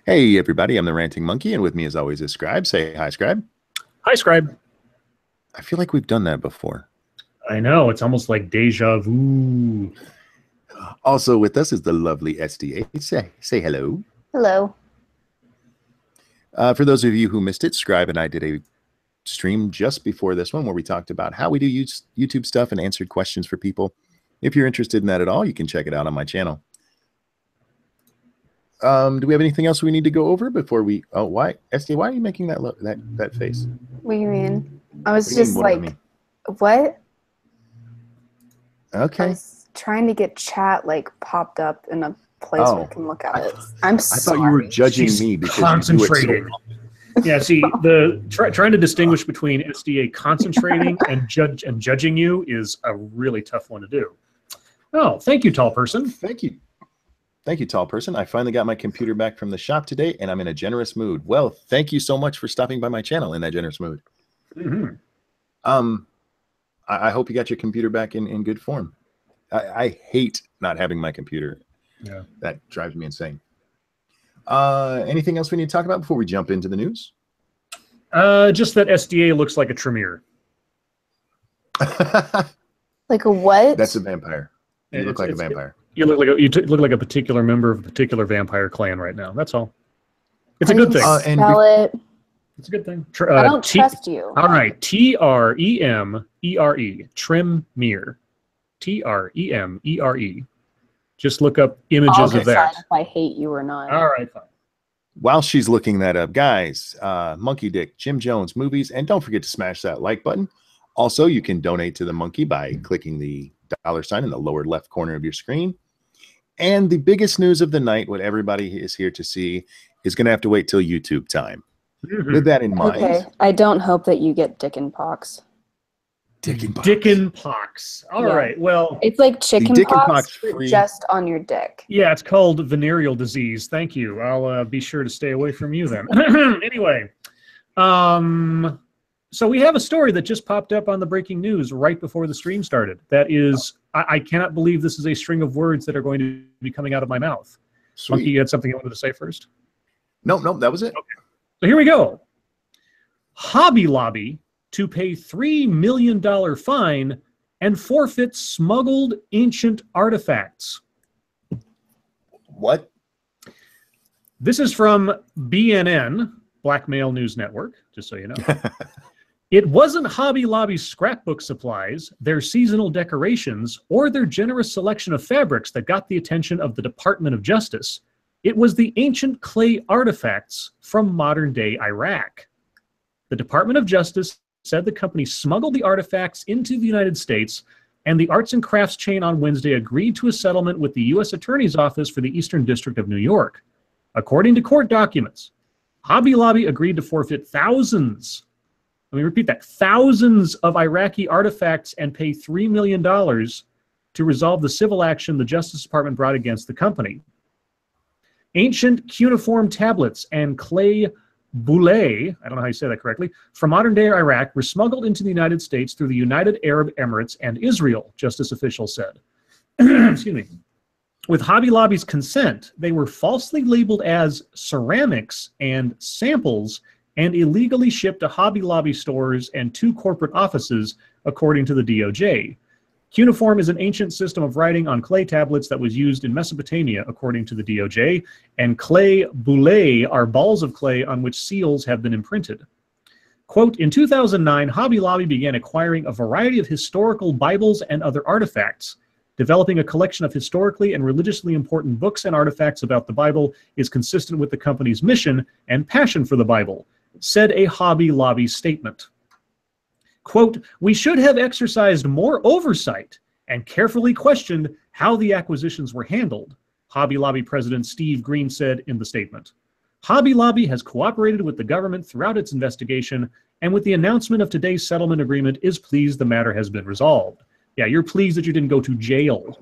Hey, everybody, I'm the Ranting Monkey, and with me, as always, is Scribe. Say hi, Scribe. Hi, Scribe. I feel like we've done that before. I know, it's almost like deja vu. Also with us is the lovely SDA. Say hello. Hello. For those of you who missed it, Scribe and I did a stream just before this one where we talked about how we do YouTube stuff and answered questions for people. If you're interested in that at all, you can check it out on my channel. Do we have anything else we need to go over before we? Oh, why SDA? Why are you making that face? What do you mean? I was What do you just mean, like, what? I Okay. was trying to get chat like popped up in a place where Oh. I can look at it. I'm I sorry. thought you were judging She's me because concentrating. you do it so Yeah, see, trying to distinguish between SDA concentrating and judging you is a really tough one to do. Oh, thank you, tall person. Thank you. Thank you, tall person. I finally got my computer back from the shop today, and I'm in a generous mood. Well, thank you so much for stopping by my channel in that generous mood. Mm-hmm. I hope you got your computer back in good form. I hate not having my computer. Yeah. That drives me insane. Anything else we need to talk about before we jump into the news? Just that SDA looks like a Tremere. Like a what? That's a vampire. You look like a vampire. You look like a particular member of a particular vampire clan right now. That's all. It's a good thing. And Spell it. It's a good thing. I don't trust you. All right. Tremere. Tremere. Tremere. Just look up images I'll of decide that. if I hate you or not. All right, fine. While she's looking that up, guys, Monkey Dick, Jim Jones movies, and don't forget to smash that like button. Also, you can donate to the Monkey by clicking the $ in the lower left corner of your screen. And the biggest news of the night, what everybody is here to see, is going to have to wait till YouTube time. Mm-hmm. With that in mind, Okay. I don't hope that you get dickenpox. Dickenpox. All right. Well, It's like chicken pox, free. just on your dick. yeah, it's called venereal disease. Thank you. I'll be sure to stay away from you then. Anyway, so we have a story that just popped up on the breaking news right before the stream started. That is, I cannot believe this is a string of words that are going to be coming out of my mouth. Sweet. Monkey, you had something you wanted to say first? Nope, that was it. Okay. So here we go. Hobby Lobby to pay $3 million fine and forfeit smuggled ancient artifacts. What? This is from BNN, Black Male News Network, just so you know. It wasn't Hobby Lobby's scrapbook supplies, their seasonal decorations, or their generous selection of fabrics that got the attention of the Department of Justice. It was the ancient clay artifacts from modern-day Iraq. The Department of Justice said the company smuggled the artifacts into the United States, and the arts and crafts chain on Wednesday agreed to a settlement with the U.S. Attorney's Office for the Eastern District of New York. According to court documents, Hobby Lobby agreed to forfeit thousands, let me repeat that, thousands of Iraqi artifacts and pay $3 million to resolve the civil action the Justice Department brought against the company. Ancient cuneiform tablets and clay boulé, I don't know how you say that correctly, from modern-day Iraq were smuggled into the United States through the United Arab Emirates and Israel, Justice officials said. Excuse me. With Hobby Lobby's consent, they were falsely labeled as ceramics and samples and illegally shipped to Hobby Lobby stores and 2 corporate offices, according to the DOJ. Cuneiform is an ancient system of writing on clay tablets that was used in Mesopotamia, according to the DOJ, and clay boulé are balls of clay on which seals have been imprinted. Quote, in 2009, Hobby Lobby began acquiring a variety of historical Bibles and other artifacts. Developing a collection of historically and religiously important books and artifacts about the Bible is consistent with the company's mission and passion for the Bible, said a Hobby Lobby statement. Quote, we should have exercised more oversight and carefully questioned how the acquisitions were handled, Hobby Lobby President Steve Green said in the statement. Hobby Lobby has cooperated with the government throughout its investigation, and with the announcement of today's settlement agreement is pleased the matter has been resolved. Yeah, you're pleased that you didn't go to jail.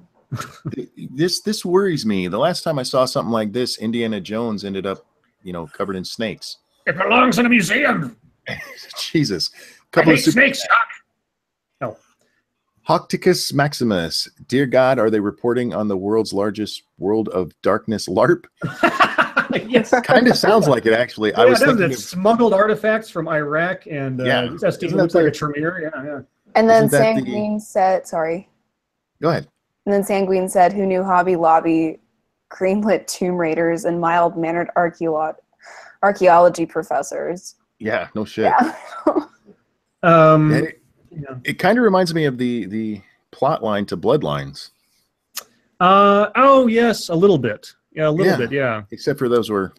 This worries me. The last time I saw something like this, Indiana Jones ended up, covered in snakes. It belongs in a museum. Jesus. I hate snakes, Doc. No. Hocticus Maximus. Dear God, are they reporting on the world's largest World of Darkness LARP? Yes. Kind of sounds like it, actually. I Yeah, was doesn't thinking it? of, Smuggled artifacts from Iraq, and Yeah. that Steve Isn't that looks like a the- Tremere. Yeah, yeah. And then Isn't that the- Sanguine said, sorry. go ahead. And then Sanguine said, who knew Hobby Lobby greenlit Tomb Raiders and mild-mannered archaeology professors? Yeah, no shit. Yeah. Um, It, yeah. it kind of reminds me of the plot line to Bloodlines, Oh yes, a little bit. Yeah, a little Yeah. bit. Yeah. except for those were,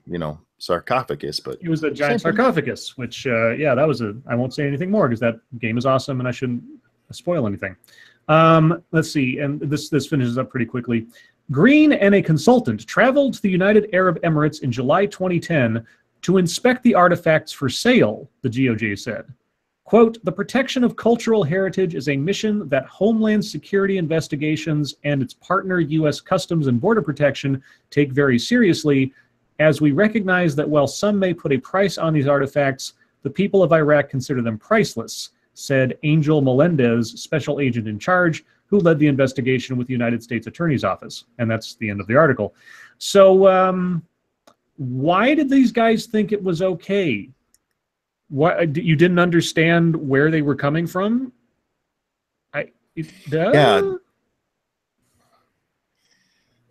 sarcophagus, but It was a giant Same thing. sarcophagus, which, yeah, that was a. I won't say anything more because that game is awesome, and I shouldn't spoil anything. Let's see, and this finishes up pretty quickly. Green and a consultant traveled to the United Arab Emirates in July 2010 to inspect the artifacts for sale, the GOJ said. Quote, the protection of cultural heritage is a mission that Homeland Security Investigations and its partner U.S. Customs and Border Protection take very seriously, as we recognize that while some may put a price on these artifacts, the people of Iraq consider them priceless, said Angel Melendez, special agent in charge, who led the investigation with the United States Attorney's Office. And that's the end of the article. So why did these guys think it was okay? What, you didn't understand where they were coming from? Yeah.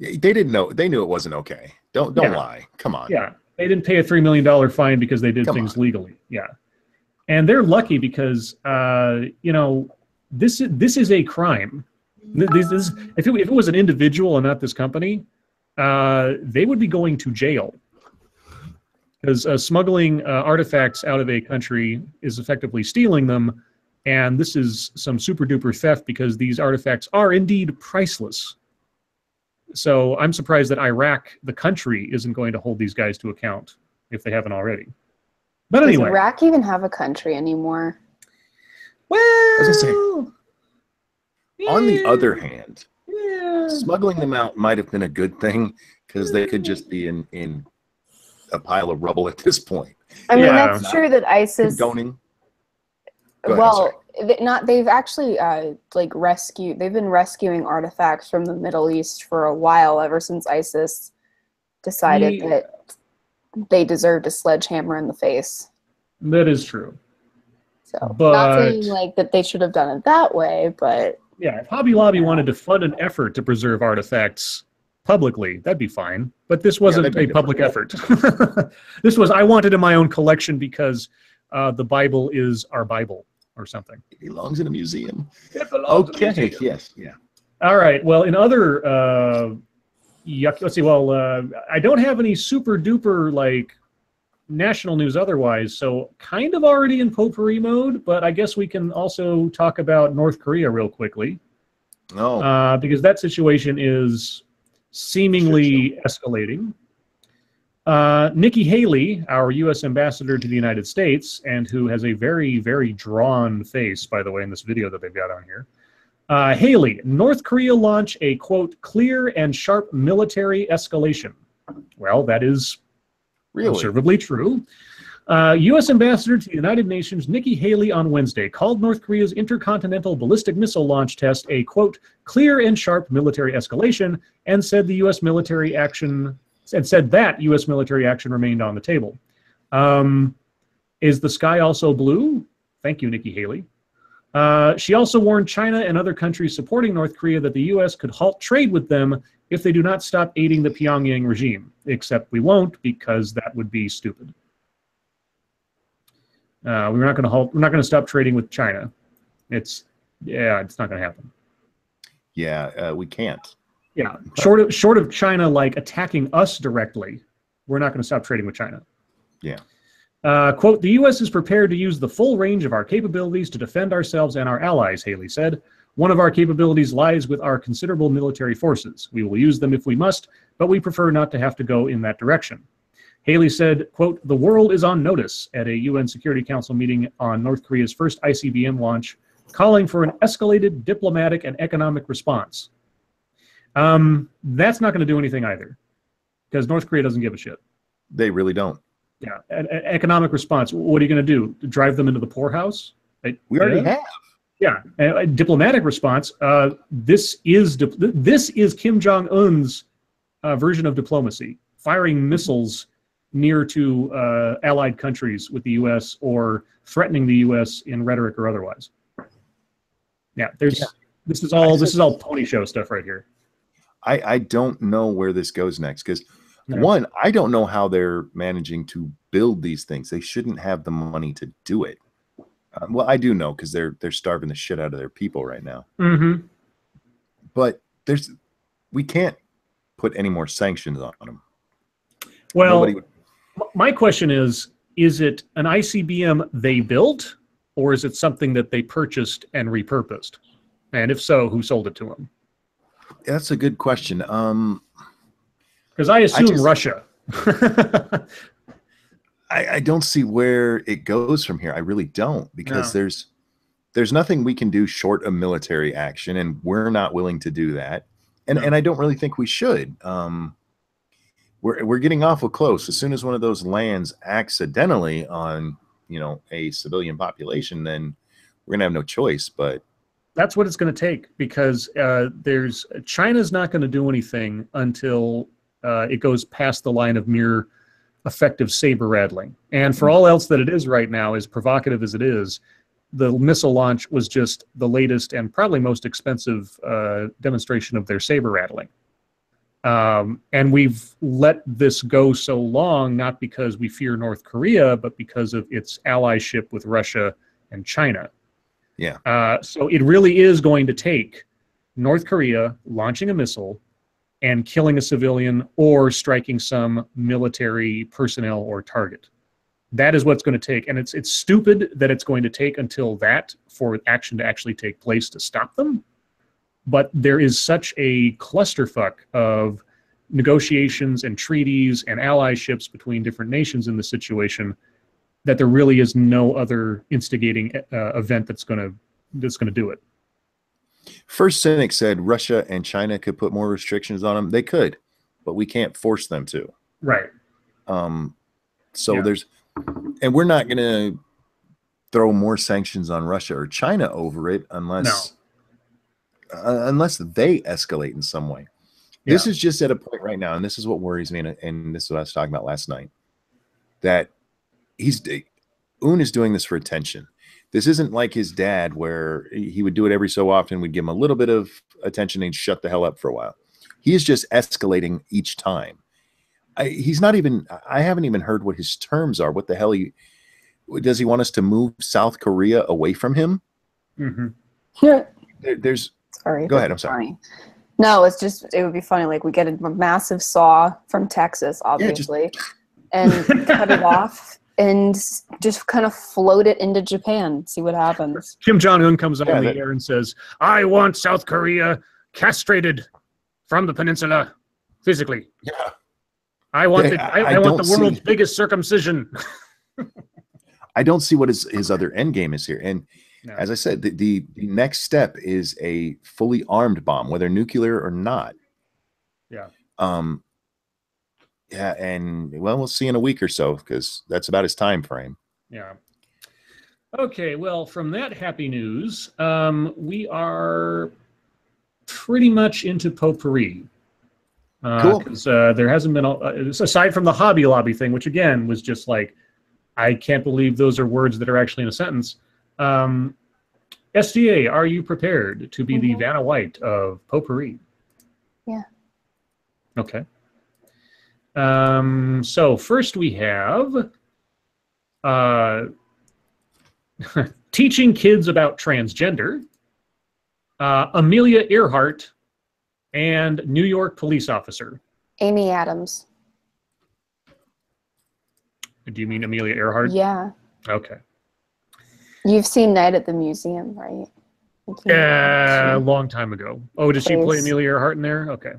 they didn't know. They knew it wasn't okay. Don't Yeah. lie. Come on. Yeah, they didn't pay a $3 million fine because they did Come things on. legally. Yeah, and they're lucky because this is a crime. If it was an individual and not this company, they would be going to jail because smuggling artifacts out of a country is effectively stealing them, and this is some super duper theft because these artifacts are indeed priceless. So I'm surprised that Iraq, the country, isn't going to hold these guys to account if they haven't already. But Does anyway, Iraq even have a country anymore? well, was gonna On the other hand, yeah. smuggling them out might have been a good thing because they could just be in a pile of rubble at this point. I mean, Yeah. that's true that ISIS. Condoning. Go ahead, sorry. They've actually they've been rescuing artifacts from the Middle East for a while, ever since ISIS decided Yeah. that they deserved a sledgehammer in the face. That is true. So, not But- saying like that they should have done it that way, but Yeah, if Hobby Lobby wanted to fund an effort to preserve artifacts publicly, that'd be fine. But this wasn't that'd be a public effort. This was, I want it in my own collection because the Bible is our Bible or something. It belongs in a museum. It belongs to the Okay. museum. Yes. Yeah. All right. Well, in other let's see. Well, I don't have any super duper like national news otherwise, so kind of already in potpourri mode. But I guess we can also talk about North Korea real quickly No. because that situation is seemingly escalating. Nikki Haley, our U.S. ambassador to the United States, and who has a very, very drawn face, by the way, in this video that they've got on here. Haley, North Korea launch a, quote, clear and sharp military escalation. Well, that is Really? observably true. U.S. Ambassador to the United Nations Nikki Haley on Wednesday called North Korea's intercontinental ballistic missile launch test a, quote, clear and sharp military escalation, and said that U.S. military action remained on the table. Is the sky also blue? Thank you, Nikki Haley. She also warned China and other countries supporting North Korea that the U.S. could halt trade with them if they do not stop aiding the Pyongyang regime. Except we won't, because that would be stupid. We're not going to stop trading with China. It's not going to happen. Yeah. We can't. Yeah, short of China like attacking us directly, we're not going to stop trading with China. Yeah. Quote, the U.S. is prepared to use the full range of our capabilities to defend ourselves and our allies, Haley said. One of our capabilities lies with our considerable military forces. We will use them if we must, but we prefer not to have to go in that direction. Haley said, quote, the world is on notice at a UN Security Council meeting on North Korea's first ICBM launch, calling for an escalated diplomatic and economic response. That's not going to do anything either, because North Korea doesn't give a shit. They really don't. Yeah, an economic response. What are you going to do? Drive them into the poorhouse? We already have. Yeah, a diplomatic response. This is Kim Jong Un's version of diplomacy, firing missiles near to allied countries with the U.S. or threatening the U.S. in rhetoric or otherwise. Yeah, this is all pony show stuff right here. I don't know where this goes next because No. one, I don't know how they're managing to build these things. They shouldn't have the money to do it. Well, I do know because they're starving the shit out of their people right now. Mm-hmm. But we can't put any more sanctions on them. Well, my question is it an ICBM they built, or is it something that they purchased and repurposed? And if so, who sold it to them? That's a good question. Because I assume Russia. I don't see where it goes from here. I really don't, because there's nothing we can do short of military action, and we're not willing to do that. And I don't really think we should. We're getting awful close. As soon as one of those lands accidentally on, a civilian population, then we're gonna have no choice. But that's what it's going to take, because China's not going to do anything until it goes past the line of mere effective saber rattling. And for all else that it is right now, as provocative as it is, the missile launch was just the latest and probably most expensive demonstration of their saber rattling. And we've let this go so long, not because we fear North Korea, but because of its allyship with Russia and China. Yeah. So it really is going to take North Korea launching a missile and killing a civilian or striking some military personnel or target. That is what's going to take. And it's stupid that it's going to take until that for action to actually take place to stop them. But there is such a clusterfuck of negotiations and treaties and allyships between different nations in the situation that there really is no other instigating event that's going to do it. First Cynic said Russia and China could put more restrictions on them. They could, but we can't force them to. Right. And we're not going to throw more sanctions on Russia or China over it unless they escalate in some way. Yeah. This is just at a point right now, and this is what worries me, and this is what I was talking about last night, that Un is doing this for attention. This isn't like his dad, where he would do it every so often. We'd give him a little bit of attention and he'd shut the hell up for a while. He is just escalating each time. I haven't even heard what his terms are. What the hell does he want us to move South Korea away from him? Mm-hmm. Yeah. Sorry. Go ahead. I'm sorry. Funny. No, it would be funny. Like, we get a massive saw from Texas, obviously, and cut it off and just kind of float it into Japan. See what happens. Kim Jong-un comes on the air and says, "I want South Korea castrated from the peninsula physically. Yeah. I want the world's biggest circumcision." I don't see what his other end game is here. And as I said, the next step is a fully armed bomb, whether nuclear or not. Yeah. Yeah, and we'll see in a week or so, because that's about his time frame. Yeah. Okay, well, from that happy news, we are pretty much into potpourri. Cool. Because there hasn't been, aside from the Hobby Lobby thing, which again was just like, I can't believe those are words that are actually in a sentence. SDA, are you prepared to be the Vanna White of potpourri? Yeah. Okay. So first we have teaching kids about transgender, Amelia Earhart, and New York police officer. Amy Adams. Do you mean Amelia Earhart? Yeah. Okay. You've seen Night at the Museum, right? A long time ago. Oh, did she play Amelia Earhart in there? Okay.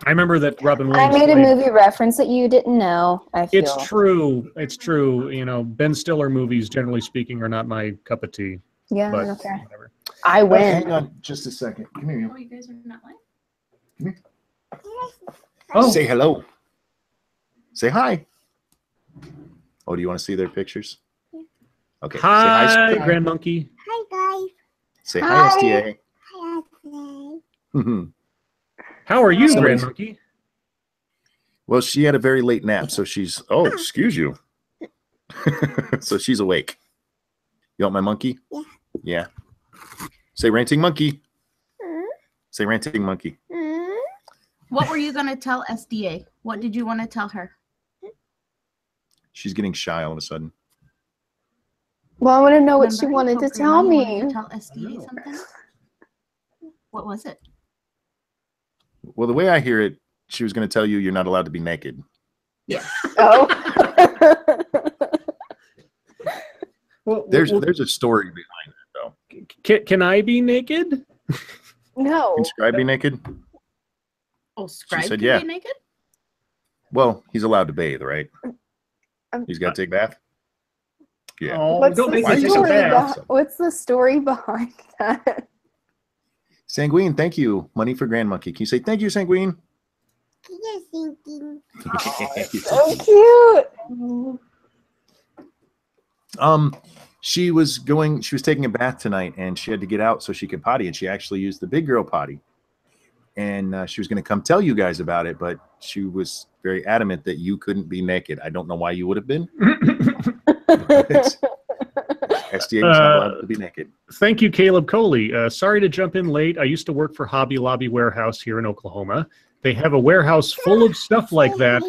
I remember that Robin Williams. I made a movie reference that you didn't know. It's true. It's true. You know, Ben Stiller movies, generally speaking, are not my cup of tea. Yeah, but okay. Whatever. I win. Hang on just a second. Come here. Oh, you guys are not live? Come here. Oh. Say hello. Say hi. Oh, do you want to see their pictures? Yeah. Okay. Hi, say hi, Grand Monkey. Hi, guys. Say hi, SDA. Hi, SDA. How are you, Grand Monkey? Well, she had a very late nap, so she's. Oh, excuse you. So she's awake. You want my monkey? Yeah. Yeah. Say ranting monkey. Say ranting monkey. What were you going to tell SDA? What did you want to tell her? She's getting shy all of a sudden. Well, I want to know what she Remember, wanted to Grandma, tell you me. wanted to tell SDA something? What was it? Well, the way I hear it, she was going to tell you you're not allowed to be naked. Yes. Oh. Well, There's a story behind it, though. can I be naked? No. Can Scribe be naked? Oh, Scribe said can yeah. be naked? Well, he's allowed to bathe, right? Um, He's got to take a bath. Yeah. Oh, What's don't the make Why me are take you a so bath. What's the story behind that? Sanguine, thank you. Money for Grand Monkey. Can you say thank you, Sanguine? So cute. She was taking a bath tonight and she had to get out so she could potty, and she actually used the big girl potty. And she was going to come tell you guys about it, but she was very adamant that you couldn't be naked. I don't know why you would have been. SDA was not allowed to be naked. Thank you, Caleb Coley. Sorry to jump in late. I used to work for Hobby Lobby Warehouse here in Oklahoma. They have a warehouse full of stuff like that.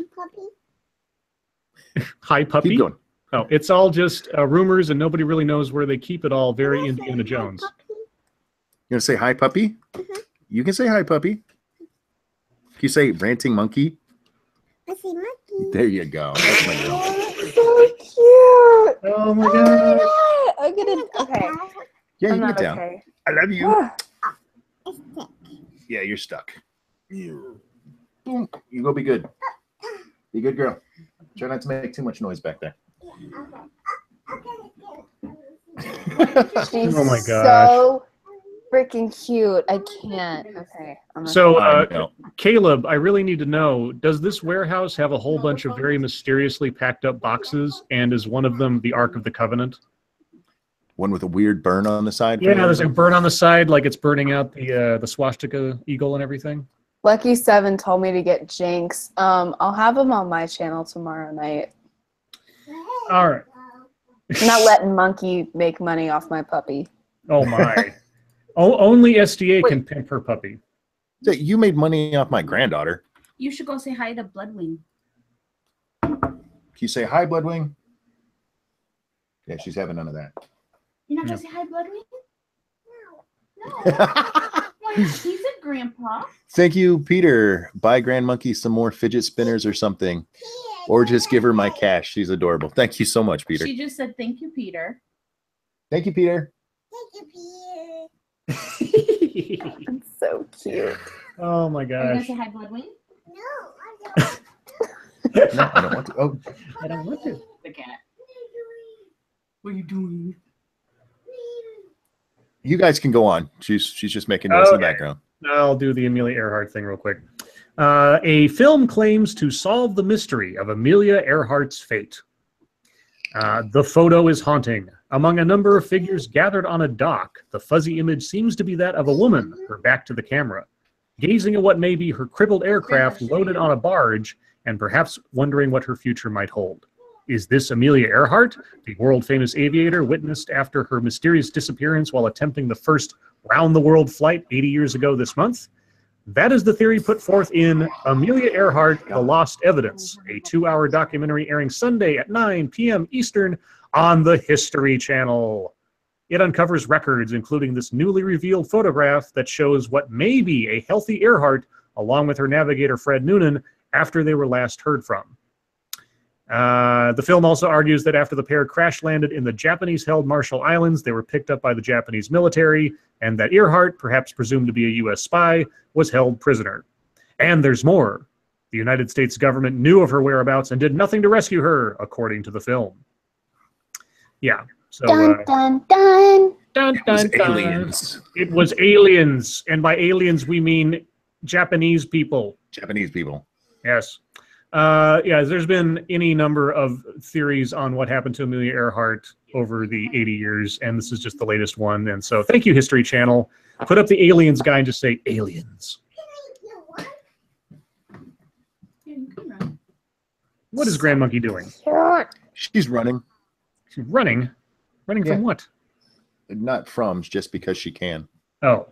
Hi, puppy. Keep going. Oh, it's all just rumors, and nobody really knows where they keep it all. Very Indiana Jones. You going to say hi, puppy? You can say hi, puppy. Can you say ranting monkey? I see monkey. There you go. That's my girl. So cute. Oh my god. I'm gonna. Okay. Yeah, you I'm can not get down. okay. I love you. Ah, Yeah, you're stuck. You go be good. Be a good girl. Try not to make too much noise back there. She's Oh my gosh. so freaking cute. I can't. Okay. So, I know. Caleb, I really need to know, does this warehouse have a whole bunch of very mysteriously packed up boxes, and is one of them the Ark of the Covenant? One with a weird burn on the side. Yeah, there's a burn on the side, like it's burning out the swastika eagle and everything. Lucky Seven told me to get Jinx. I'll have him on my channel tomorrow night. All right. I'm not letting Monkey make money off my puppy. Oh my. Only SDA can pimp her puppy. You made money off my granddaughter. You should go say hi to Bloodwing. Can you say hi, Bloodwing? Yeah, she's having none of that. You're not going to say hi, Bloodwing? No. Why, he's a grandpa. Thank you, Peter. Buy Grand Monkey some more fidget spinners or something. Or just give her my cash. She's adorable. Thank you so much, Peter. She just said, thank you, Peter. Thank you, Peter. Thank you, It's so cute. Oh my Are you going to gosh. say hi, Bloodwing? No, I don't want to. Oh, I don't want to. The cat. What are you doing? you guys can go on. She's just making noise in the background. I'll do the Amelia Earhart thing real quick. A film claims to solve the mystery of Amelia Earhart's fate. The photo is haunting. Among a number of figures gathered on a dock, the fuzzy image seems to be that of a woman, her back to the camera, gazing at what may be her crippled aircraft loaded on a barge, and perhaps wondering what her future might hold. Is this Amelia Earhart, the world-famous aviator witnessed after her mysterious disappearance while attempting the first round-the-world flight 80 years ago this month? That is the theory put forth in Amelia Earhart, The Lost Evidence, a 2-hour documentary airing Sunday at 9 p.m. Eastern on the History Channel. It uncovers records, including this newly revealed photograph that shows what may be a healthy Earhart, along with her navigator Fred Noonan, after they were last heard from. The film also argues that after the pair crash-landed in the Japanese-held Marshall Islands, they were picked up by the Japanese military, and that Earhart, perhaps presumed to be a U.S. spy, was held prisoner. And there's more. The United States government knew of her whereabouts and did nothing to rescue her, according to the film. Yeah. So, Dun dun dun. dun, It was dun, dun. aliens. It was aliens, and by aliens we mean Japanese people. Japanese people. Yes. Yeah, there's been any number of theories on what happened to Amelia Earhart over the 80 years, and this is just the latest one. And so thank you, History Channel. Put up the aliens guy and just say aliens. Yeah, you can run. What is Grand Monkey doing? She's running. She's running. Running Yeah. from what? Not from, just because she can. Oh.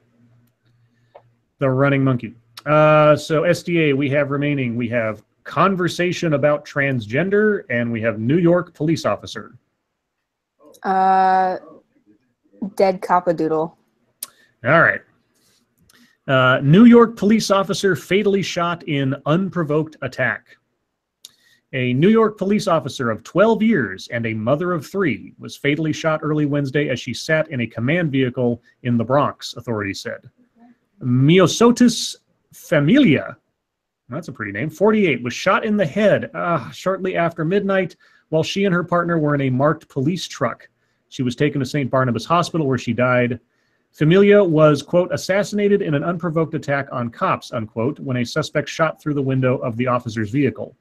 The running monkey. So SDA, we have remaining. We have conversation about transgender, and we have New York police officer. Dead cop-a-doodle. All right. New York police officer fatally shot in unprovoked attack. A New York police officer of 12 years and a mother of 3 was fatally shot early Wednesday as she sat in a command vehicle in the Bronx, authorities said. Miosotis Familia, that's a pretty name, 48, was shot in the head shortly after midnight while she and her partner were in a marked police truck. She was taken to St. Barnabas Hospital where she died. Familia was, quote, assassinated in an unprovoked attack on cops, unquote, when a suspect shot through the window of the officer's vehicle.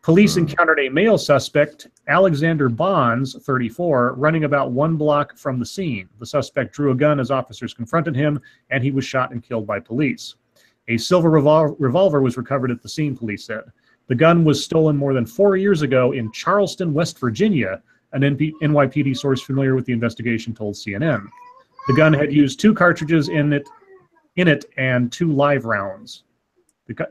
Police encountered a male suspect, Alexander Bonds, 34, running about 1 block from the scene. The suspect drew a gun as officers confronted him, and he was shot and killed by police. A silver revolver was recovered at the scene, police said. The gun was stolen more than 4 years ago in Charleston, West Virginia, an NYPD source familiar with the investigation told CNN. The gun had used 2 cartridges in it and 2 live rounds.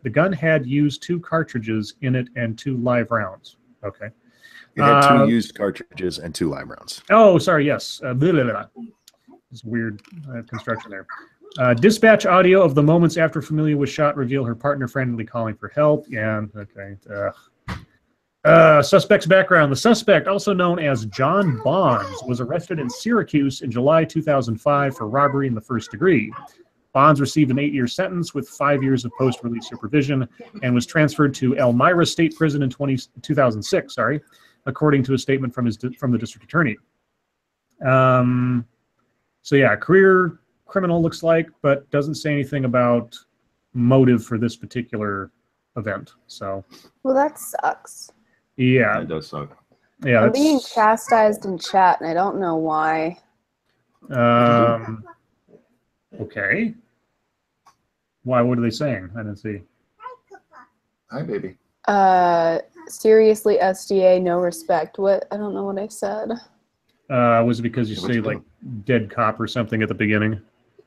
The gun had used 2 cartridges in it and 2 live rounds. Okay. It had 2 used cartridges and 2 live rounds. Oh, sorry. Yes. It's weird construction there. Dispatch audio of the moments after Familia was shot reveal her partner frantically calling for help. Yeah. Okay. Suspect's background. The suspect, also known as John Bonds, was arrested in Syracuse in July 2005 for robbery in the first degree. Bonds received an 8-year sentence with 5 years of post-release supervision and was transferred to Elmira State Prison in 2006, according to a statement from the district attorney. So yeah, career criminal looks like, but doesn't say anything about motive for this particular event. So, Well, that sucks. yeah, That does suck. yeah. I'm being chastised in chat, and I don't know why. Okay. Why? What are they saying? I didn't see. Hi, baby. Seriously, SDA, no respect. What? I don't know what I said. Was it because you Yeah, what say you like dead cop or something at the beginning?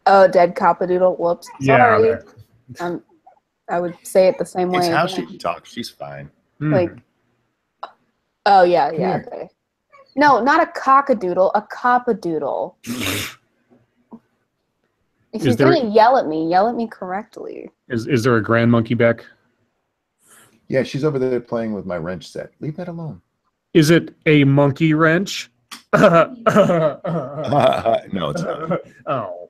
Oh, dead cop-a-doodle. Whoops. Sorry. Yeah. I would say it the same way. It's how but- she talks. She's fine. Like, oh yeah, Come yeah. here. Okay. No, not a cock-a-doodle, a cop-a-doodle. If Is you're there- gonna yell at me correctly. Is there a grand monkey back? Yeah, she's over there playing with my wrench set. Leave that alone. Is it a monkey wrench? No, it's not. Oh.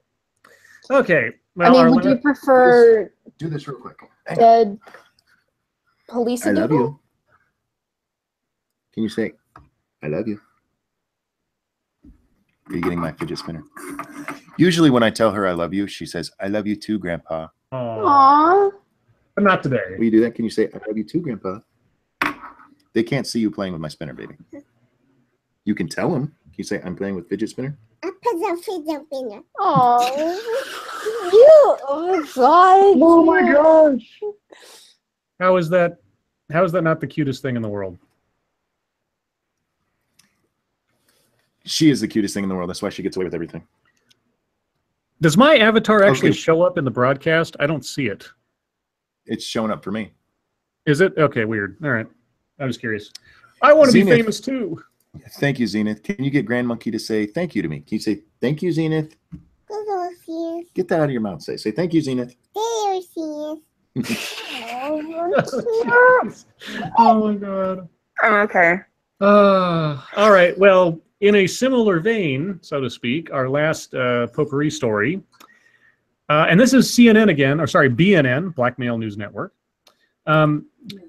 Okay. I Well, mean, would you prefer Do this real quick. dead police I love doodle? you. Can you say, I love you? Are you getting my fidget spinner? Usually when I tell her I love you, she says, I love you too, Grandpa. Aw. Aww. But not today. Will you do that? Can you say, I love you too, Grandpa? They can't see you playing with my spinner, baby. You can tell them. Can you say, I'm playing with fidget spinner? Aww. You. Oh my god. Oh my gosh. How is that not the cutest thing in the world? She is the cutest thing in the world. That's why she gets away with everything. Does my avatar actually Okay. show up in the broadcast? I don't see it. It's showing up for me. Is it? Okay, weird. All right. I was curious. I want to be Zenith. famous too. Thank you, Zenith. Can you get Grand Monkey to say thank you to me? Can you say thank you, Zenith? Get that out of your mouth. Say thank you, Zenith. Oh my god. I'm okay. All right. Well, in a similar vein, so to speak, our last potpourri story, and this is CNN again, or sorry, BNN, Black Male News Network.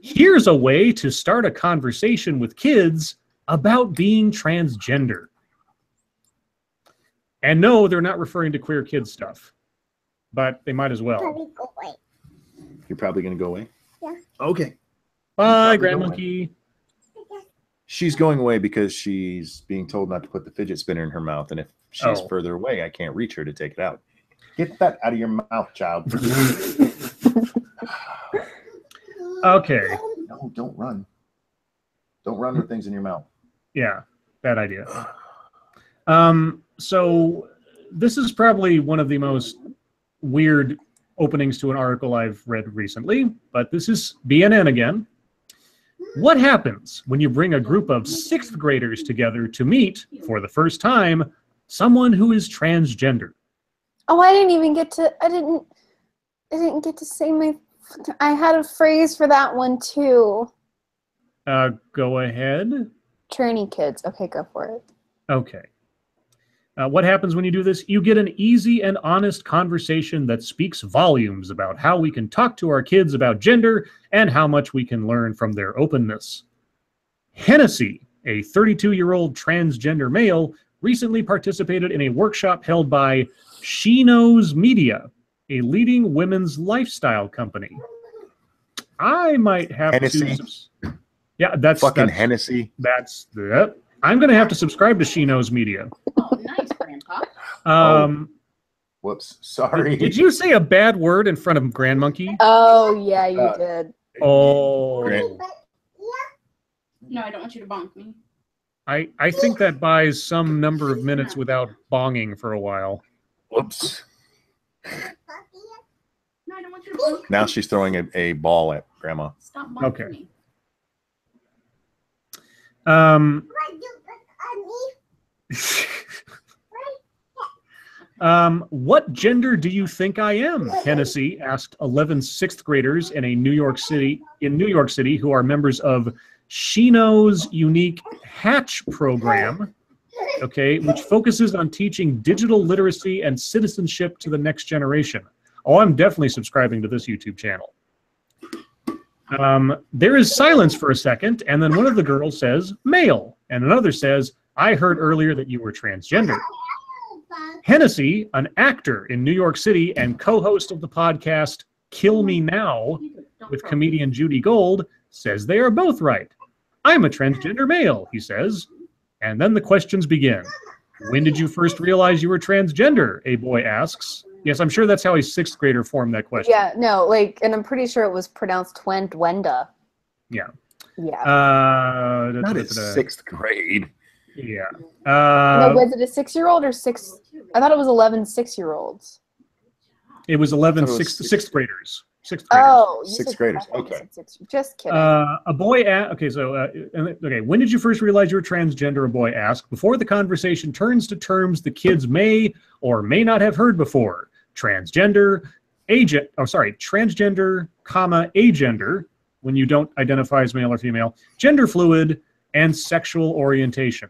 Here's a way to start a conversation with kids about being transgender. And no, they're not referring to queer kid stuff, but they might as well. You're probably going to go away? Yeah. Okay. Bye, Probably Grand don't. Monkey. She's going away because she's being told not to put the fidget spinner in her mouth. And if she's Oh. further away, I can't reach her to take it out. Get that out of your mouth, child. Okay. No, don't run. Don't run with things in your mouth. Yeah, bad idea. So this is probably one of the most weird openings to an article I've read recently, but this is BNN again. What happens when you bring a group of 6th graders together to meet, for the first time, someone who is transgender? Oh, I didn't get to say my, I had a phrase for that one too. Go ahead. Tranny kids. Okay, go for it. Okay. What happens when you do this? You get an easy and honest conversation that speaks volumes about how we can talk to our kids about gender and how much we can learn from their openness. Hennessy, a 32-year-old transgender male, recently participated in a workshop held by She Knows Media, a leading women's lifestyle company. I might have Hennessy. to... Yeah, that's... Fucking Hennessy. That's the... I'm going to have to subscribe to She Knows Media. Oh, nice, Grandpa. Whoops. Sorry. Did you say a bad word in front of Grand Monkey? Oh, yeah, you did. Oh. No, I don't want you to bonk me. I think that buys some number of minutes without bonging for a while. Whoops. No, I don't want you to bonk me. Now she's throwing a ball at Grandma. Stop bonking Okay. me. What gender do you think I am? Hennessy asked 11 6th graders in New York City who are members of She Knows unique Hatch program, okay, which focuses on teaching digital literacy and citizenship to the next generation. Oh, I'm definitely subscribing to this YouTube channel. There is silence for a second, and then one of the girls says, male, and another says, I heard earlier that you were transgender. Hennessy, an actor in New York City and co-host of the podcast Kill Me Now with comedian Judy Gold, says they are both right. I'm a transgender male, he says. And then the questions begin. When did you first realize you were transgender? A boy asks. Yes, I'm sure that's how a 6th grader formed that question. Yeah, no, like, and I'm pretty sure it was pronounced Twenda. Yeah. Yeah. Not in 6th grade. Yeah. No, was it a 6-year-old or 6? I thought it was 11 6-year-olds. It was 11 I thought it was 6th graders. 6th graders. Oh, you 6th said- graders. I thought you Okay. said 6. Just kidding. A boy okay, so okay, when did you first realize you were transgender? A boy asked. Before the conversation turns to terms the kids may or may not have heard before. Transgender, transgender, comma, agender, when you don't identify as male or female, gender fluid, and sexual orientation.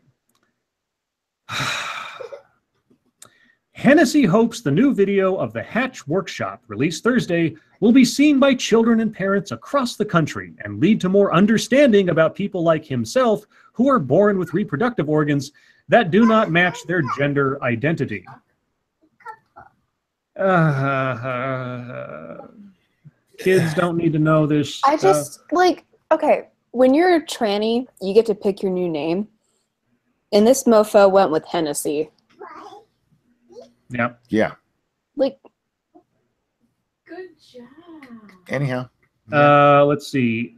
Hennessy hopes the new video of the Hatch workshop, released Thursday, will be seen by children and parents across the country and lead to more understanding about people like himself who are born with reproductive organs that do not match their gender identity. Kids don't need to know this. I just, like, okay, when you're a tranny, you get to pick your new name. And this mofo went with Hennessy. Yeah. Yeah. Like, Good job. Anyhow. Let's see.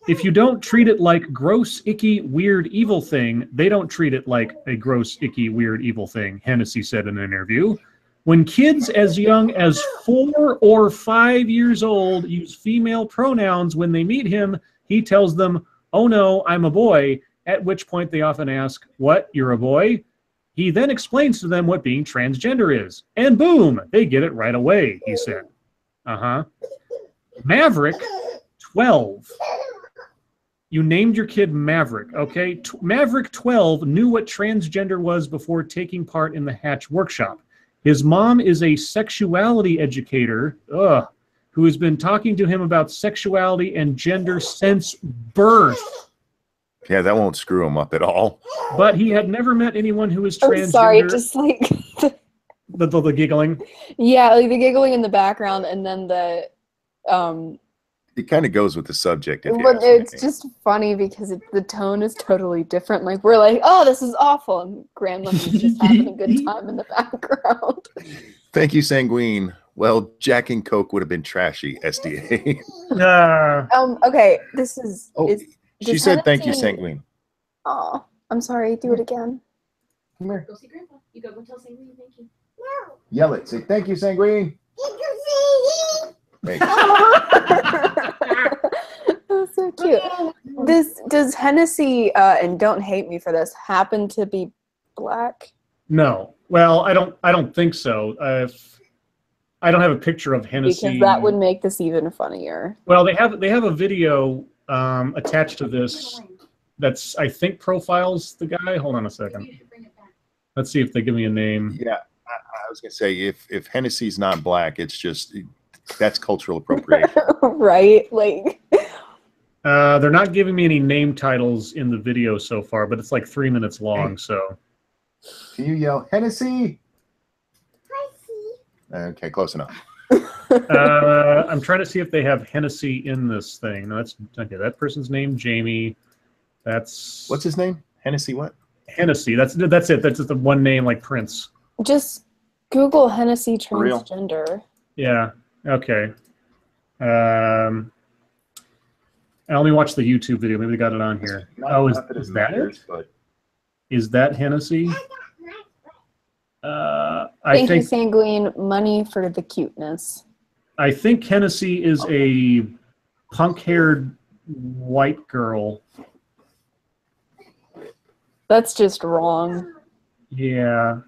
If you don't treat it like gross, icky, weird, evil thing, they don't treat it like a gross, icky, weird, evil thing, Hennessy said in an interview. When kids as young as 4 or 5 years old use female pronouns when they meet him, he tells them, oh no, I'm a boy, at which point they often ask, what, you're a boy? He then explains to them what being transgender is. And boom, they get it right away, he said. Maverick, 12. You named your kid Maverick, okay? Maverick, 12, knew what transgender was before taking part in the Hatch workshop. His mom is a sexuality educator, who has been talking to him about sexuality and gender since birth. Yeah, that won't screw him up at all. But he had never met anyone who was I'm transgender. sorry, just like, The giggling. yeah, like the giggling in the background and then the, It kind of goes with the subject. If you but ask me. it's just funny because the tone is totally different. Like, we're like, oh, this is awful. And Grandma is just having a good time in the background. Thank you, Sanguine. Well, Jack and Coke would have been trashy, SDA. Okay, this is. Oh, she said thank you, Sanguine. Oh, I'm sorry. Do it again. Come here. Go see Grandpa. You go tell Sanguine thank you. Yell it. Say thank you, Sanguine. Hey. That's so cute. Does Hennessy and don't hate me for this happen to be black? No. Well, I don't think so. I don't have a picture of Hennessy. Because that would make this even funnier. Well, they have a video attached to this that's, I think, profiles the guy. Hold on a second. Let's see if they give me a name. Yeah, I was gonna say if Hennessy's not black, it's just that's cultural appropriation. Right? Like. They're not giving me any name titles in the video so far, but it's like 3 minutes long. So. Can you yell Hennessy? Okay, close enough. I'm trying to see if they have Hennessy in this thing. No, that's okay. That person's name, Jamie. That's what's his name? Hennessy what? Hennessy. That's it. That's just the one name like Prince. Just Google Hennessy transgender. Yeah. Okay. Let me watch the YouTube video. Maybe they got it on here. Oh, is that it? Is that Hennessy? Thank you, Sanguine. Money for the cuteness. I think Hennessy is a punk-haired white girl. That's just wrong. Yeah.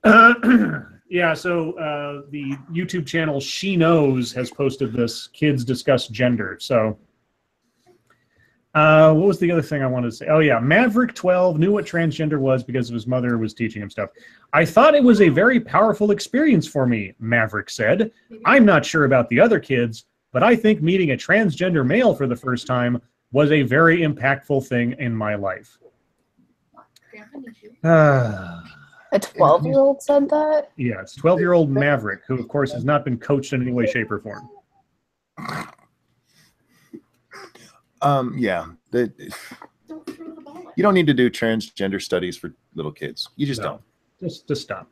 Yeah, so the YouTube channel She Knows has posted this, Kids Discuss Gender. So what was the other thing I wanted to say? Oh, yeah, Maverick 12 knew what transgender was because his mother was teaching him stuff. I thought it was a very powerful experience for me, Maverick said. I'm not sure about the other kids, but I think meeting a transgender male for the first time was a very impactful thing in my life. A 12-year-old said that? Yeah, it's 12-year-old Maverick, who, of course, has not been coached in any way, shape, or form. Yeah. You don't need to do transgender studies for little kids. You just don't. Just stop.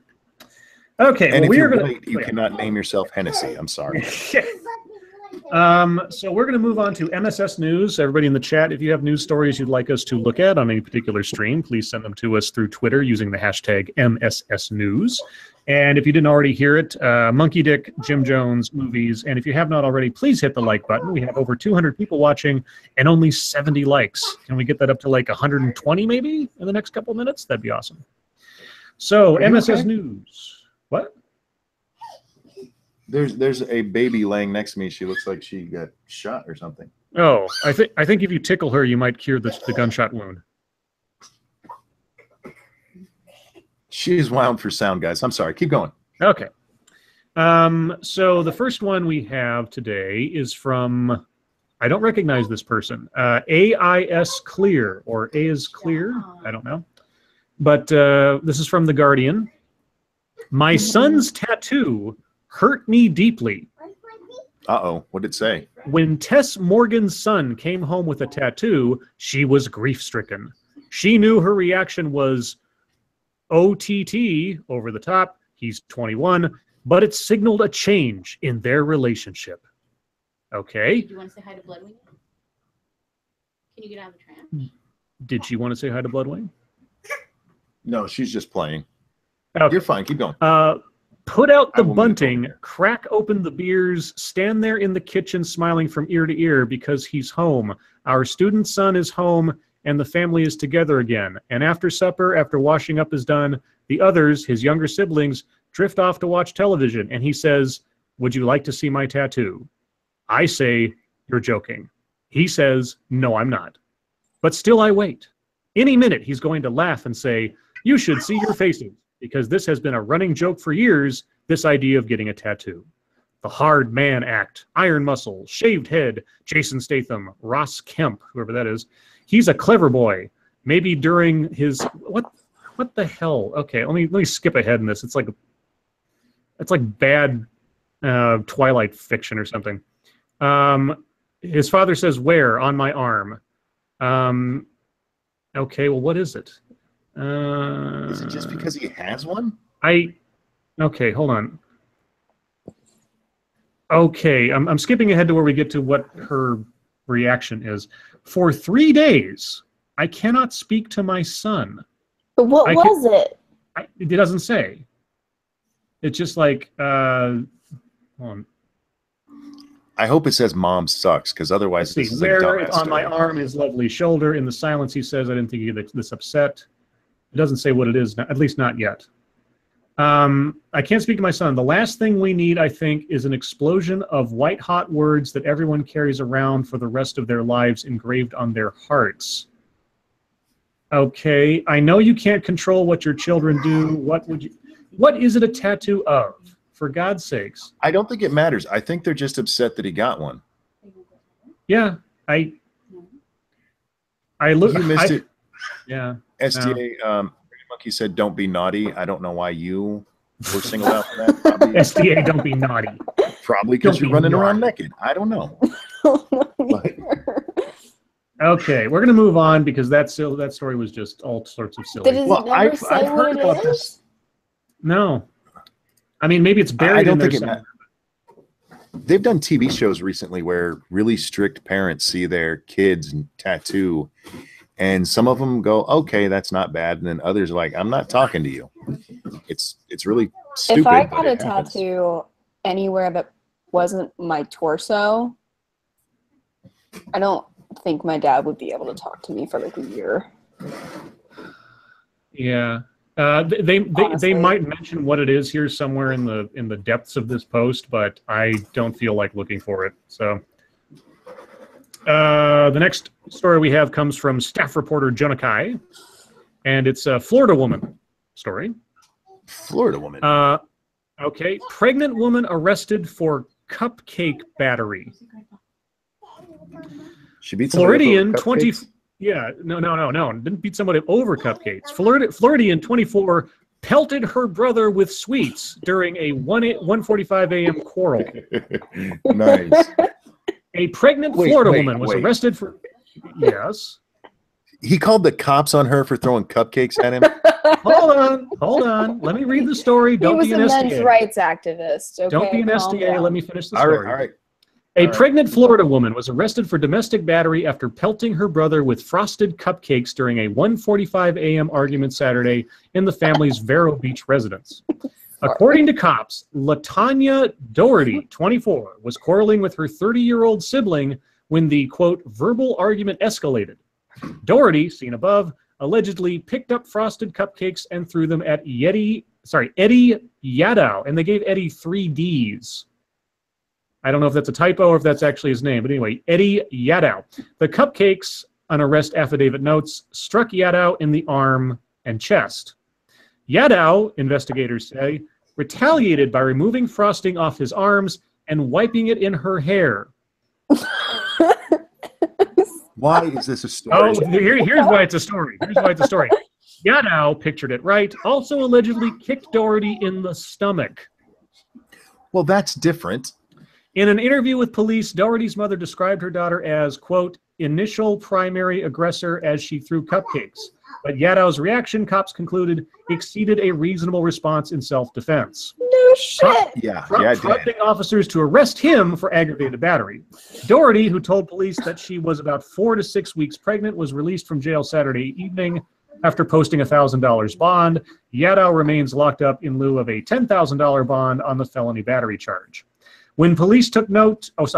Okay, and well, if you're white, you cannot name yourself Hennessy. I'm sorry. So we're going to move on to MSS News. Everybody in the chat, if you have news stories you'd like us to look at on any particular stream, please send them to us through Twitter using the hashtag MSS News. And if you didn't already hear it, Monkey Dick, Jim Jones movies. And if you have not already, please hit the like button. We have over 200 people watching and only 70 likes. Can we get that up to like 120 maybe in the next couple of minutes? That'd be awesome. So MSS News. What? There's a baby laying next to me. She looks like she got shot or something. Oh, I think if you tickle her, you might cure the gunshot wound. She's wild for sound, guys. I'm sorry. Keep going. Okay. So the first one we have today is from, I don't recognize this person, AIS Clear, or A is Clear. I don't know. But this is from The Guardian. My son's tattoo hurt me deeply. Uh-oh. What did it say? When Tess Morgan's son came home with a tattoo, she was grief-stricken. She knew her reaction was OTT, over the top, he's 21, but it signaled a change in their relationship. Okay. Do you want to say hi to Bloodwing? Can you get out of the tram? Did she want to say hi to Bloodwing? No, she's just playing. Okay. You're fine. Keep going. Put out the bunting, crack open the beers, stand there in the kitchen smiling from ear to ear because he's home. Our student son is home and the family is together again. And after supper, after washing up is done, the others, his younger siblings, drift off to watch television. And he says, would you like to see my tattoo? I say, you're joking. He says, no, I'm not. But still I wait. Any minute he's going to laugh and say, you should see your faces, because this has been a running joke for years, this idea of getting a tattoo. The Hard Man Act, Iron Muscle, Shaved Head, Jason Statham, Ross Kemp, whoever that is. He's a clever boy. Maybe during his what the hell? Okay, let me skip ahead in this. It's like bad Twilight fiction or something. His father says, "Where? On my arm." Okay, well, what is it? Is it just because he has one? Okay, hold on. Okay, I'm skipping ahead to where we get to what her reaction is. For 3 days, I cannot speak to my son. But what was it? It doesn't say. It's just like, hold on. I hope it says "Mom sucks," because otherwise, this is a Where dumbass on my story. arm his lovely shoulder. In the silence, he says, "I didn't think you'd get this upset." It doesn't say what it is, at least not yet. I can't speak to my son. The last thing we need, I think, is an explosion of white-hot words that everyone carries around for the rest of their lives engraved on their hearts. Okay, I know you can't control what your children do. What is it a tattoo of? For God's sakes. I don't think it matters. I think they're just upset that he got one. Yeah, I look. You missed it. Yeah. SDA Monkey said, "Don't be naughty." I don't know why you were singled out for that. Probably, SDA, don't be naughty. probably because Don't you're be running around naughty. naked. I don't know. Okay, we're gonna move on because that story was just all sorts of silly. Does it Well, never I've say heard what it about is? this. No, I mean maybe it's buried I don't in there think it somewhere. They've done TV shows recently where really strict parents see their kids tattoo, and some of them go, "Okay, that's not bad," and then others are like, "I'm not talking to you." It's really stupid. If I but got a it happens. tattoo anywhere that wasn't my torso, I don't think my dad would be able to talk to me for like a year. Yeah. They Honestly. might mention what it is here somewhere in the depths of this post, but I don't feel like looking for it. So the next story we have comes from staff reporter Jonakai, and it's a Florida woman story. Florida woman. Okay, pregnant woman arrested for cupcake battery. She beat somebody up Floridian over 20. cupcakes? Yeah, no. Didn't beat somebody over cupcakes. Floridian 24 pelted her brother with sweets during a 1:45 a.m. quarrel. Nice. A pregnant Florida woman was arrested for. Yes. He called the cops on her for throwing cupcakes at him. Hold on. Let me read the story. Don't He was be a an men's SDA. rights activist. Okay, Don't be an calm SDA. down. Let me finish the All story. right. A pregnant Florida woman was arrested for domestic battery after pelting her brother with frosted cupcakes during a 1:45 a.m. argument Saturday in the family's Vero Beach residence. According to cops, LaTanya Doherty, 24, was quarreling with her 30-year-old sibling when the, quote, verbal argument escalated. Doherty, seen above, allegedly picked up frosted cupcakes and threw them at Eddie Yadow, and they gave Eddie 3 Ds. I don't know if that's a typo or if that's actually his name, but anyway, Eddie Yadow. The cupcakes, an arrest affidavit notes, struck Yadow in the arm and chest. Yadow, investigators say, retaliated by removing frosting off his arms and wiping it in her hair. Why is this a story? Oh, here's why it's a story. Yadow, pictured it right, also allegedly kicked Doherty in the stomach. Well, that's different. In an interview with police, Doherty's mother described her daughter as, quote, initial primary aggressor as she threw cupcakes. But Yadow's reaction, cops concluded, exceeded a reasonable response in self-defense. No shit. Prompting officers to arrest him for aggravated battery. Doherty, who told police that she was about 4 to 6 weeks pregnant, was released from jail Saturday evening after posting a $1,000 bond. Yadow remains locked up in lieu of a $10,000 bond on the felony battery charge. While police took note of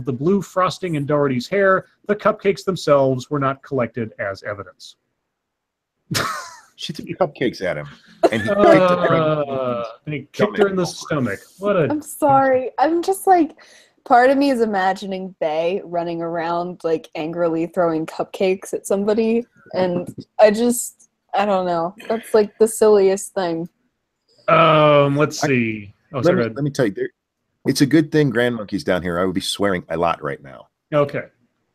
the blue frosting in Doherty's hair, the cupcakes themselves were not collected as evidence. She threw cupcakes at him, and he kicked her in the stomach. I'm sorry. I'm just like, part of me is imagining Bae running around like angrily throwing cupcakes at somebody, and I don't know. That's like the silliest thing. Let's see. Let me tell you, it's a good thing Grand Monkey's down here. I would be swearing a lot right now. Okay.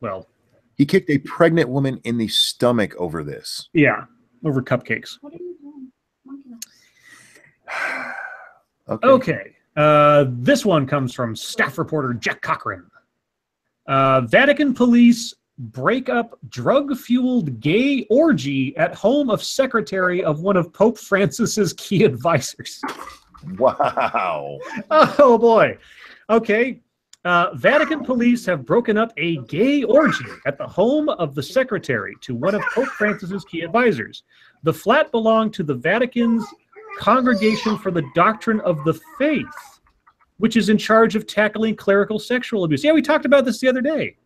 Well, he kicked a pregnant woman in the stomach over this. Yeah, over cupcakes. What are you doing? Okay. This one comes from staff reporter Jack Cochran. Vatican police break up drug-fueled gay orgy at home of secretary of one of Pope Francis's key advisors. Wow. Oh boy. Okay. Vatican police have broken up a gay orgy at the home of the secretary to one of Pope Francis's key advisors. The flat belonged to the Vatican's Congregation for the Doctrine of the Faith, which is in charge of tackling clerical sexual abuse. Yeah, we talked about this the other day.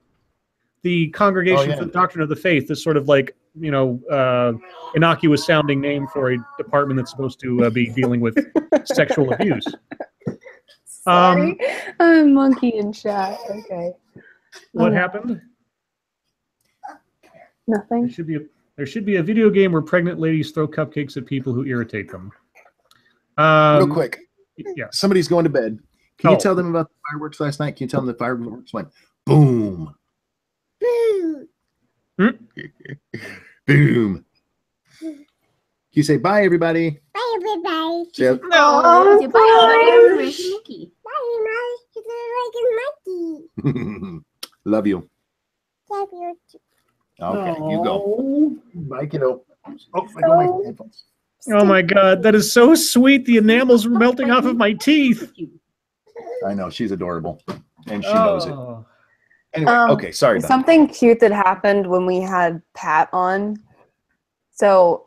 The Congregation for the Doctrine of the Faith, this sort of like, innocuous sounding name for a department that's supposed to be dealing with sexual abuse. Sorry, I'm monkey in chat. Okay. What happened? Nothing. There should be a video game where pregnant ladies throw cupcakes at people who irritate them. Real quick. Yeah. Somebody's going to bed. Can you tell them about the fireworks last night? Can you tell them the fireworks went boom? Boom. Boom. Can you say bye, everybody? Bye, everybody. Say, No. Bye, Bye. Mickey. Bye, Mom. You're like a monkey. love you. Love you. Okay, you go. Bye, kiddo. Oh, I got my headphones. Oh my God, that is so sweet. The enamel's melting off of my teeth. I know, she's adorable. And she knows it. Oh. Anyway, okay, sorry. Don. Something cute that happened when we had Pat on. So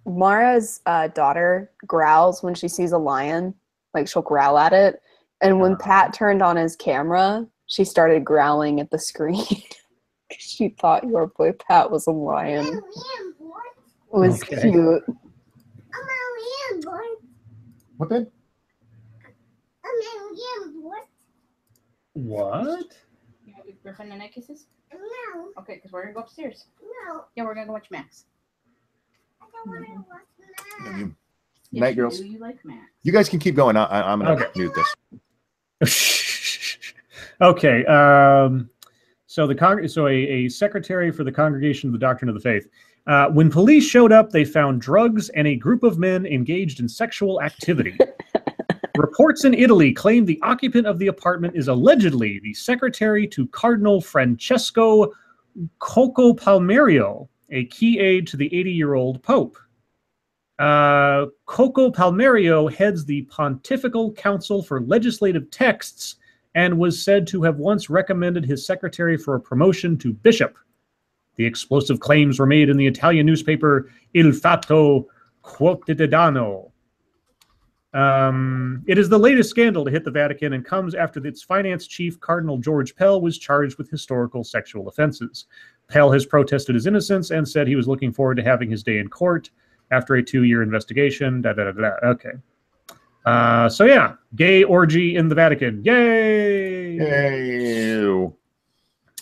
Mara's daughter growls when she sees a lion. Like she'll growl at it. And when Pat turned on his camera, she started growling at the screen. She thought your boy Pat was a lion. It was cute. What, babe? What? You want to give Griffin and Night kisses? No. Okay, because we're going to go upstairs. No. Yeah, we're going to go watch Max. I don't want to watch Love you. Yes, Night, you girls. do. You like Max. You guys can keep going. I'm going to mute this. Okay. So a secretary for the Congregation of the Doctrine of the Faith. When police showed up, they found drugs and a group of men engaged in sexual activity. Reports in Italy claim the occupant of the apartment is allegedly the secretary to Cardinal Francesco Coco Palmerio, a key aide to the 80-year-old Pope. Coco Palmerio heads the Pontifical Council for Legislative Texts and was said to have once recommended his secretary for a promotion to bishop. The explosive claims were made in the Italian newspaper Il Fatto Quotidiano. It is the latest scandal to hit the Vatican and comes after its finance chief, Cardinal George Pell, was charged with historical sexual offenses. Pell has protested his innocence and said he was looking forward to having his day in court after a 2-year investigation. Okay. So yeah, gay orgy in the Vatican. Yay! Yay!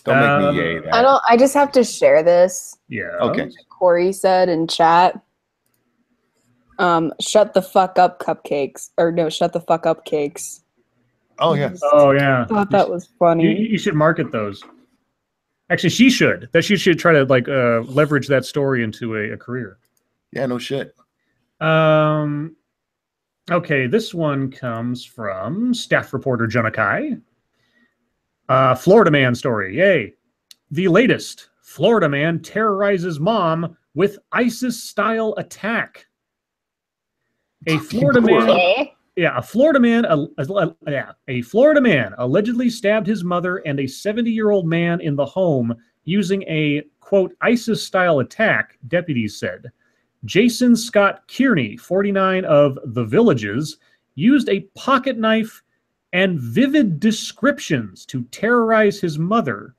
Don't make me yay that. I just have to share this. Yeah. Okay. Corey said in chat. Shut the fuck up cupcakes. Or no, shut the fuck up cakes. Oh, yeah. Oh yeah. I thought that was funny. You should market those. Actually, she should. That she should try to leverage that story into a career. Yeah, no shit. Okay, this one comes from staff reporter Junakai. Florida man story. Yay. The latest. Florida man terrorizes mom with ISIS-style attack. A Florida man... Yeah, a Florida man allegedly stabbed his mother and a 70-year-old man in the home using a, quote, ISIS-style attack, deputies said. Jason Scott Kearney, 49 of The Villages, used a pocket knife and vivid descriptions to terrorize his mother.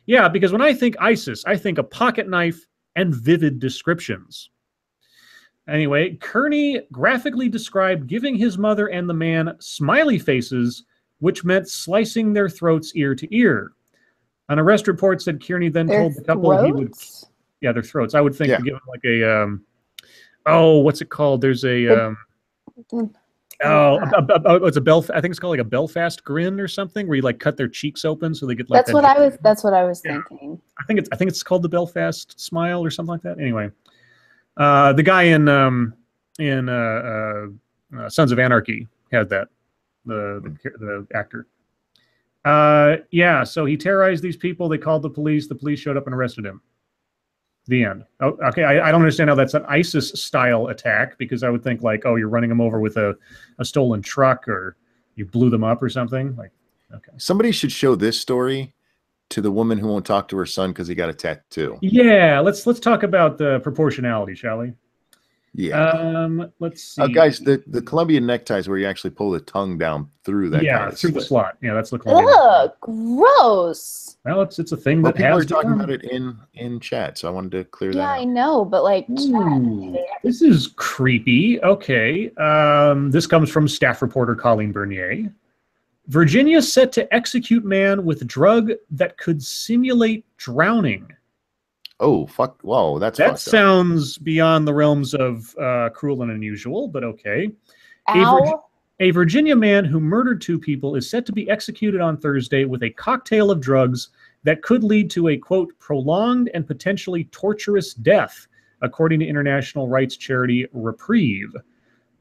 Yeah, because when I think ISIS, I think a pocket knife and vivid descriptions. Anyway, Kearney graphically described giving his mother and the man smiley faces, which meant slicing their throats ear to ear. An arrest report said Kearney then told the couple he would... Yeah, their throats. I would think to give them like a... what's it called? There's a... it's a I think it's called like a Belfast grin or something, where you like cut their cheeks open so they get like... That's what I was thinking. I think it's called the Belfast smile or something like that. Anyway. The guy in Sons of Anarchy had that, the actor. So he terrorized these people. They called the police. The police showed up and arrested him. The end. Oh, okay. I don't understand how that's an ISIS style attack, because I would think like, oh, you're running them over with a stolen truck, or you blew them up or something. Like, okay. Somebody should show this story to the woman who won't talk to her son because he got a tattoo. Yeah, let's talk about the proportionality, shall we? Yeah. Let's see. Guys, the Colombian neckties where you actually pull the tongue down through that. Yeah, kind of through the slit. slot. Yeah, that's the Colombian. Ugh, gross. Well, it's a thing Well, that people has are talking been. about it in chat, so I wanted to clear that Yeah, out. I know, but like, Ooh, this is creepy. Okay. This comes from staff reporter Colleen Bernier. Virginia set to execute man with drug that could simulate drowning. Oh, fuck. Whoa, that's That fucked up. sounds beyond the realms of cruel and unusual, but okay. ow. A Virginia man who murdered 2 people is set to be executed on Thursday with a cocktail of drugs that could lead to a, quote, prolonged and potentially torturous death, according to international rights charity Reprieve.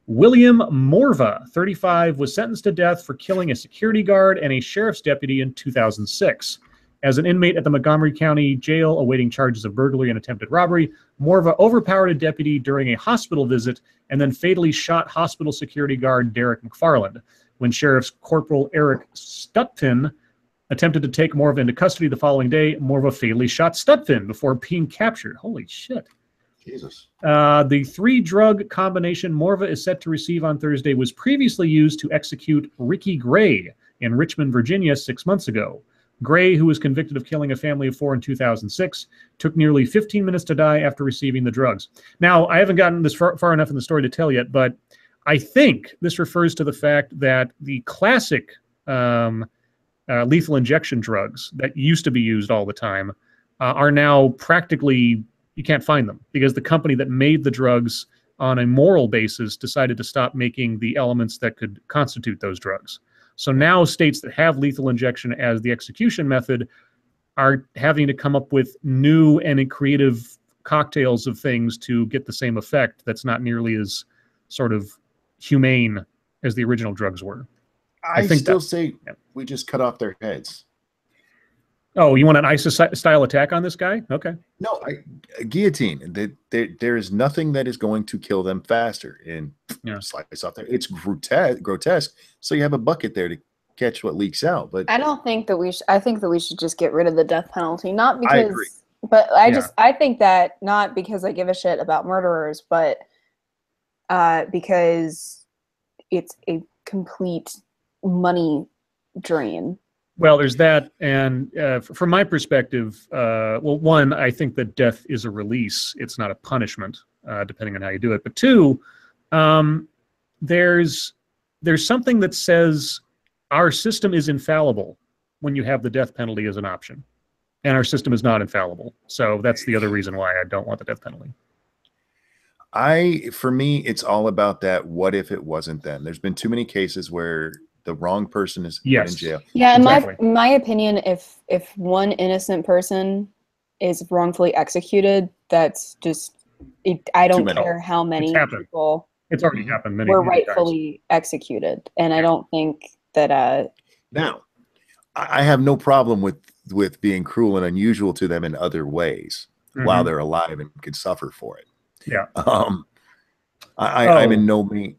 William Morva, 35, was sentenced to death for killing a security guard and a sheriff's deputy in 2006. As an inmate at the Montgomery County Jail awaiting charges of burglary and attempted robbery, Morva overpowered a deputy during a hospital visit and then fatally shot hospital security guard Derek McFarland. When Sheriff's Corporal Eric Stutphin attempted to take Morva into custody the following day, Morva fatally shot Stutphin before being captured. Holy shit. Jesus. The 3-drug combination Morva is set to receive on Thursday was previously used to execute Ricky Gray in Richmond, Virginia 6 months ago. Gray, who was convicted of killing a family of 4 in 2006, took nearly 15 minutes to die after receiving the drugs. Now, I haven't gotten this far enough in the story to tell yet, but I think this refers to the fact that the classic lethal injection drugs that used to be used all the time are now practically, you can't find them, because the company that made the drugs on a moral basis decided to stop making the elements that could constitute those drugs. So now states that have lethal injection as the execution method are having to come up with new and creative cocktails of things to get the same effect that's not nearly as sort of humane as the original drugs were. I think still that- say yeah. we just cut off their heads. Oh, you want an ISIS-style attack on this guy? Okay. No, guillotine. There is nothing that is going to kill them faster. And slice off there. It's grotesque. So you have a bucket there to catch what leaks out. But I don't think that we should. I think that we should just get rid of the death penalty. Not because, I agree. but I think that not because I give a shit about murderers, but because it's a complete money drain. Well, there's that, and from my perspective, well, one, I think that death is a release; it's not a punishment, depending on how you do it. But 2, there's something that says our system is infallible when you have the death penalty as an option, and our system is not infallible. So that's the other reason why I don't want the death penalty. For me, it's all about that. What if it wasn't them? There's been too many cases where the wrong person is put in jail. Yeah, in Exactly. my opinion, if one innocent person is wrongfully executed, that's just I don't many. care how many It's happened. people It's already happened many, were many times. rightfully executed, and I don't think that Now, I have no problem with being cruel and unusual to them in other ways while they're alive and could suffer for it. Yeah. I'm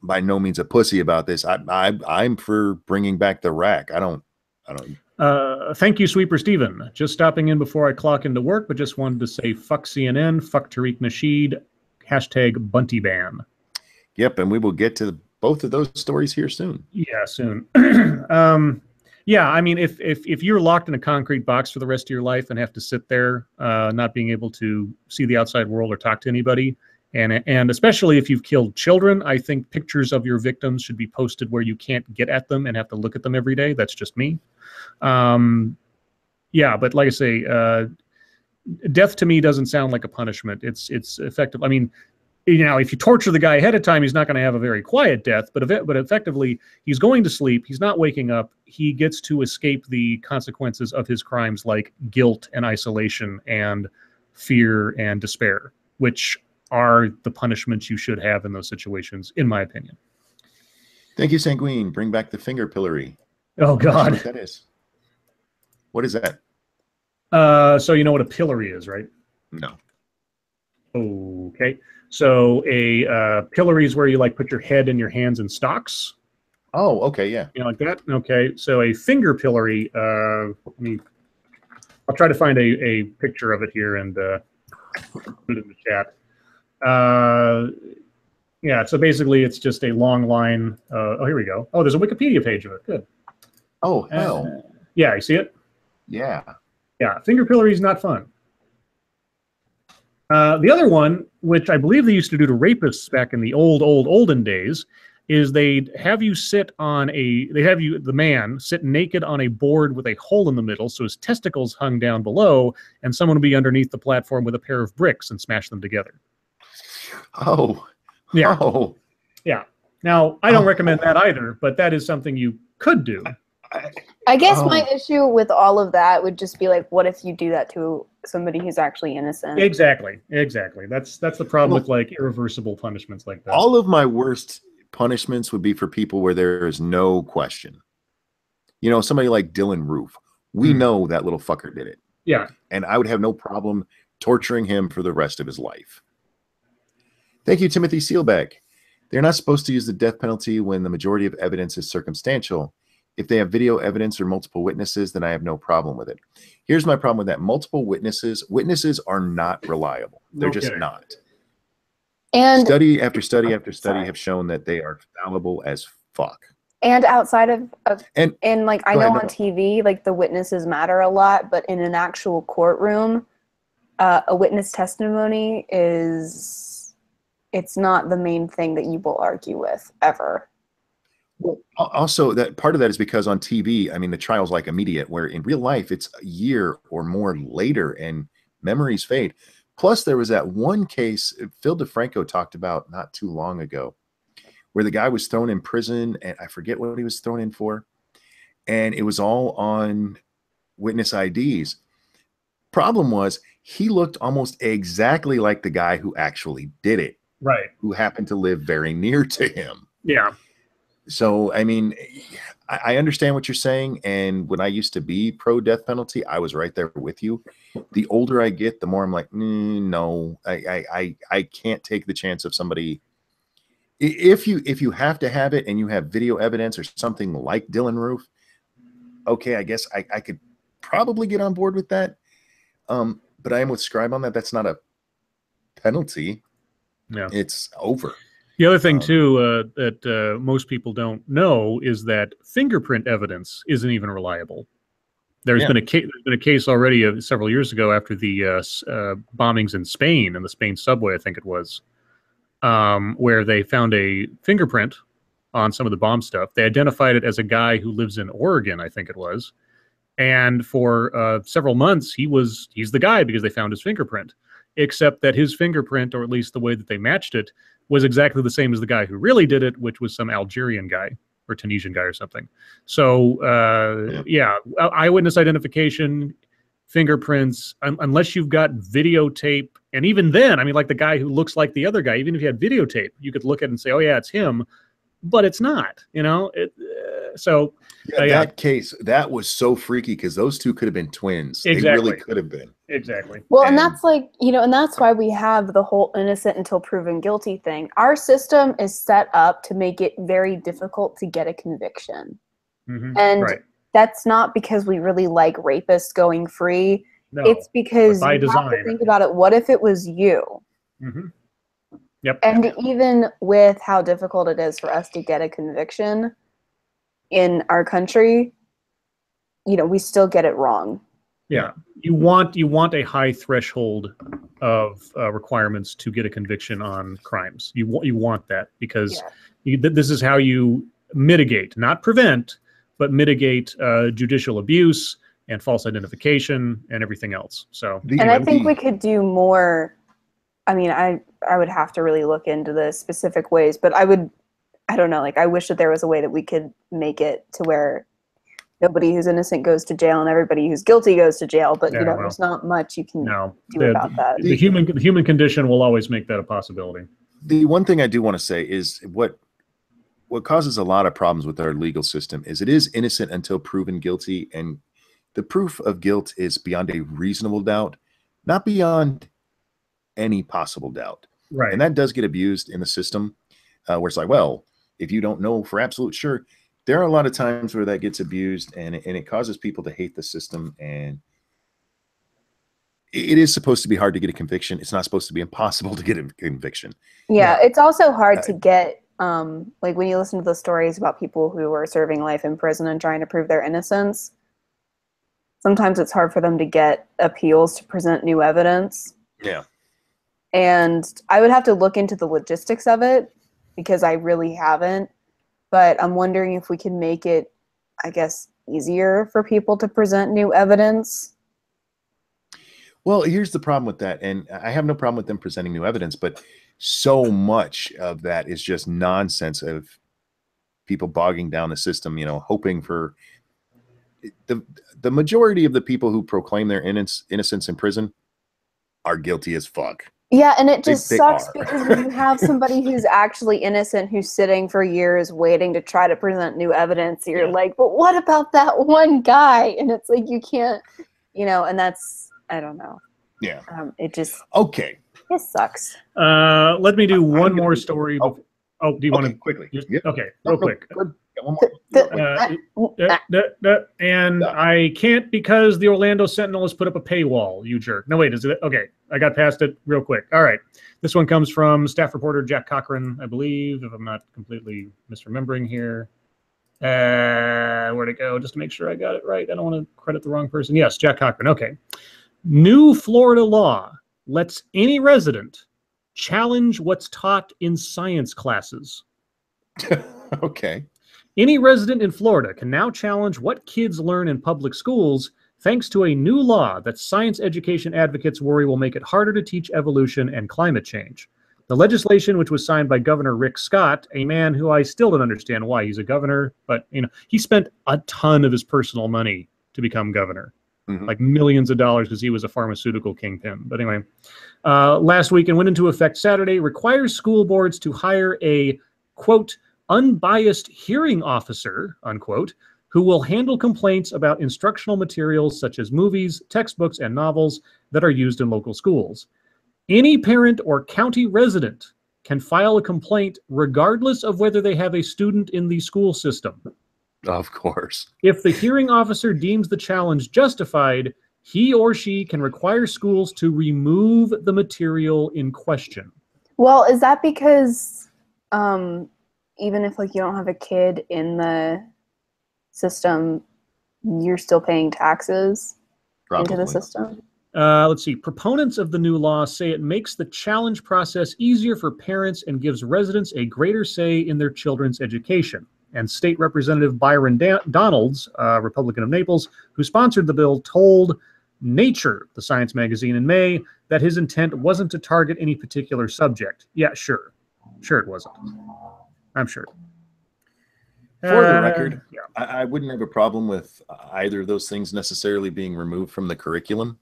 by no means a pussy about this. I'm for bringing back the rack. I don't. Thank you, Sweeper Steven. Just stopping in before I clock into work, but just wanted to say fuck CNN, fuck Tariq Nasheed, hashtag Bunty Ban. Yep, and we will get to both of those stories here soon. Yeah, soon. Yeah, I mean, if you're locked in a concrete box for the rest of your life and have to sit there, not being able to see the outside world or talk to anybody, and especially if you've killed children, I think pictures of your victims should be posted where you can't get at them and have to look at them every day. That's just me. Yeah, but like I say, death to me doesn't sound like a punishment. It's effective. I mean, you know, if you torture the guy ahead of time, he's not going to have a very quiet death, but effectively, he's going to sleep. He's not waking up. He gets to escape the consequences of his crimes, like guilt and isolation and fear and despair, which are the punishments you should have in those situations, in my opinion. Thank you, Sanguine. Bring back the finger pillory. Oh, God. What that is. What is that? So you know what a pillory is, right? No. Okay. So a pillory is where you like put your head and your hands in stocks. Oh, okay, yeah. You know, like that. Okay. So a finger pillory. I'll try to find a picture of it here and put it in the chat. Yeah. So basically, it's just a long line. Oh, here we go. Oh, there's a Wikipedia page of it. Good. Oh, hell. Yeah, you see it? Yeah. Yeah. Finger pillory is not fun. The other one, which I believe they used to do to rapists back in the olden days, is they'd have you sit on the man sit naked on a board with a hole in the middle, so his testicles hung down below, and someone would be underneath the platform with a pair of bricks and smash them together. Oh. Yeah. Oh. Yeah. Now, I don't recommend that either, but that is something you could do. I guess my issue with all of that would just be like, what if you do that to somebody who's actually innocent? Exactly. That's the problem with like irreversible punishments like that. All of my worst punishments would be for people where there is no question. You know, somebody like Dylan Roof. We know that little fucker did it. Yeah. And I would have no problem torturing him for the rest of his life. Thank you, Timothy Seelbeck. They're not supposed to use the death penalty when the majority of evidence is circumstantial. If they have video evidence or multiple witnesses, then I have no problem with it. Here's my problem with that. Multiple witnesses are not reliable. They're just not. And study after study after study have shown that they are fallible as fuck. And outside of and like I know ahead, on TV, like the witnesses matter a lot, but in an actual courtroom, a witness testimony it's not the main thing that you will argue with ever. Well, also, that part of that is because on TV, I mean, the trial's like immediate, where in real life, it's a year or more later and memories fade. Plus, there was that one case Phil DeFranco talked about not too long ago, where the guy was thrown in prison, and I forget what he was thrown in for, and it was all on witness IDs. Problem was, he looked almost exactly like the guy who actually did it, right? Who happened to live very near to him. Yeah. So, I mean, I understand what you're saying. And when I used to be pro death penalty, I was right there with you. The older I get, the more I'm like, no, I can't take the chance of somebody. If you have to have it and you have video evidence or something like Dylan Roof, okay, I guess I could probably get on board with that. But I am with Scribe on that. That's not a penalty. Yeah. It's over. The other thing, too, that most people don't know is that fingerprint evidence isn't even reliable. There's been a case already several years ago after the bombings in Spain, in the Spain subway, I think it was, where they found a fingerprint on some of the bomb stuff. They identified it as a guy who lives in Oregon, I think it was. And for several months, he's the guy because they found his fingerprint, except that his fingerprint, or at least the way that they matched it, was exactly the same as the guy who really did it, which was some Algerian guy or Tunisian guy or something. So, eyewitness identification, fingerprints, unless you've got videotape, and even then, I mean, like the guy who looks like the other guy, even if you had videotape, you could look at it and say, oh, yeah, it's him, but it's not, you know? That case, that was so freaky because those two could have been twins. Exactly. They really could have been. Exactly. Well, and that's like, and that's why we have the whole innocent until proven guilty thing. Our system is set up to make it very difficult to get a conviction. Mm-hmm. And that's not because we really like rapists going free. No, it's because by you design. have to think about it. What if it was you? Mm-hmm. Yep. And even with how difficult it is for us to get a conviction in our country, we still get it wrong. Yeah, you want a high threshold of requirements to get a conviction on crimes. You want that because this is how you mitigate, not prevent, but mitigate judicial abuse and false identification and everything else. So, and I think we could do more. I mean, I would have to really look into the specific ways, but I don't know. Like, I wish that there was a way that we could make it to where nobody who's innocent goes to jail and everybody who's guilty goes to jail. But there's not much you can do about that. The human condition will always make that a possibility. The one thing I do want to say is what causes a lot of problems with our legal system is it is innocent until proven guilty, and the proof of guilt is beyond a reasonable doubt, not beyond any possible doubt. Right. And that does get abused in the system, where it's like, well, if you don't know for absolute sure, there are a lot of times where that gets abused, and it causes people to hate the system. And it is supposed to be hard to get a conviction. It's not supposed to be impossible to get a conviction. Yeah, it's also hard to get, like when you listen to the stories about people who are serving life in prison and trying to prove their innocence, sometimes it's hard for them to get appeals to present new evidence. Yeah. And I would have to look into the logistics of it because I really haven't. But I'm wondering if we can make it, I guess, easier for people to present new evidence. Well, here's the problem with that. And I have no problem with them presenting new evidence, but so much of that is just nonsense of people bogging down the system, hoping for the majority of the people who proclaim their innocence in prison are guilty as fuck. Yeah, and it just They sucks are. because when you have somebody who's actually innocent who's sitting for years waiting to try to present new evidence, you're like, but what about that one guy? And it's like, you can't, and that's, I don't know. Yeah. It just, Okay. it sucks. Let me do one more story. Do you want to quickly? just, okay, real quick. Good. One more. And I can't because the Orlando Sentinel has put up a paywall, you jerk. No, wait, is it? Okay, I got past it real quick. All right. This one comes from staff reporter Jack Cochran, I believe, if I'm not completely misremembering here. Where'd it go? Just to make sure I got it right. I don't want to credit the wrong person. Yes, Jack Cochran. Okay. New Florida law lets any resident challenge what's taught in science classes. Okay. Any resident in Florida can now challenge what kids learn in public schools thanks to a new law that science education advocates worry will make it harder to teach evolution and climate change. The legislation, which was signed by Governor Rick Scott, a man who I still don't understand why he's a governor, but he spent a ton of his personal money to become governor, like millions of dollars because he was a pharmaceutical kingpin. But anyway, last week and went into effect Saturday, requires school boards to hire a, quote, unbiased hearing officer, unquote, who will handle complaints about instructional materials such as movies, textbooks, and novels that are used in local schools. Any parent or county resident can file a complaint regardless of whether they have a student in the school system. Of course. If the hearing officer deems the challenge justified, he or she can require schools to remove the material in question. Well, is that because even if you don't have a kid in the system, you're still paying taxes into the system? Let's see. Proponents of the new law say it makes the challenge process easier for parents and gives residents a greater say in their children's education. And State Representative Byron Donalds, Republican of Naples, who sponsored the bill, told Nature, the science magazine, in May that his intent wasn't to target any particular subject. Yeah, sure. Sure it wasn't. I'm sure. For the record, yeah. I wouldn't have a problem with either of those things necessarily being removed from the curriculum,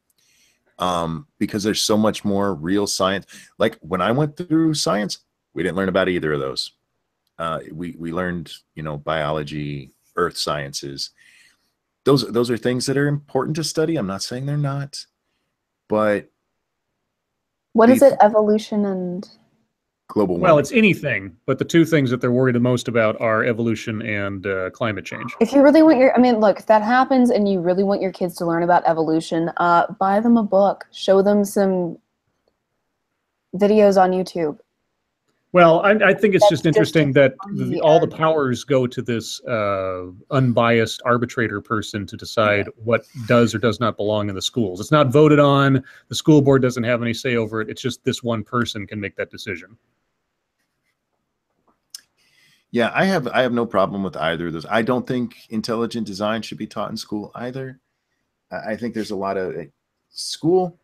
because there's so much more real science. Like when I went through science, we didn't learn about either of those. We learned, biology, earth sciences. Those are things that are important to study. I'm not saying they're not, but what is it? Evolution and global warming. Well, it's anything, but the two things that they're worried the most about are evolution and climate change. If you really want look, if that happens and you really want your kids to learn about evolution, buy them a book, show them some videos on YouTube. Well, I think it's just interesting that all the powers go to this unbiased arbitrator person to decide what does or does not belong in the schools. It's not voted on. The school board doesn't have any say over it. It's just this one person can make that decision. Yeah, I have no problem with either of those. I don't think intelligent design should be taught in school either. I think there's a lot of school,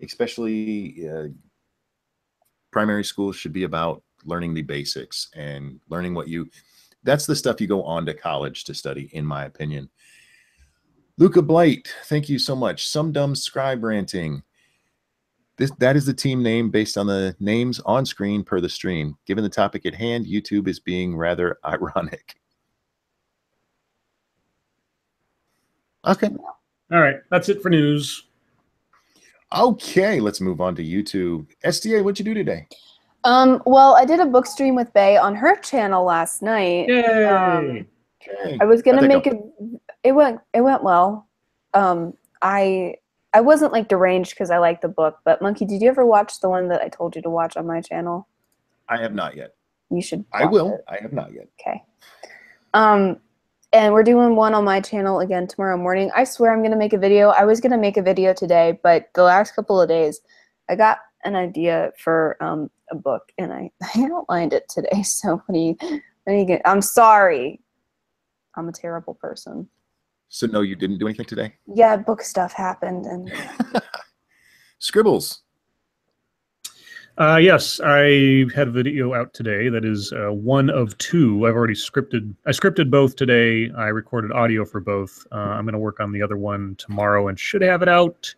especially primary schools, should be about learning the basics and learning that's the stuff you go on to college to study, in my opinion. Luca Blight, thank you so much. Some Dumb Scribe Ranting. That is the team name based on the names on screen per the stream. Given the topic at hand, YouTube is being rather ironic. Okay. All right. That's it for news. Okay, let's move on to YouTube. SDA, what'd you do today? Well, I did a book stream with Bay on her channel last night. Yay! Okay. I was gonna How'd that make go? it went well. I wasn't like deranged because I liked the book, but Monkey, did you ever watch the one that I told you to watch on my channel? I have not yet. You should I watch will. it. I have not yet. Okay. And we're doing one on my channel again tomorrow morning. I swear I'm gonna make a video. I was gonna make a video today, but the last couple of days I got an idea for a book and I outlined it today. So what do you get? I'm sorry. I'm a terrible person. So no, you didn't do anything today? Yeah, book stuff happened and Scribbles. Yes, I had a video out today that is one of two. I scripted both today. I recorded audio for both. I'm going to work on the other one tomorrow and should have it out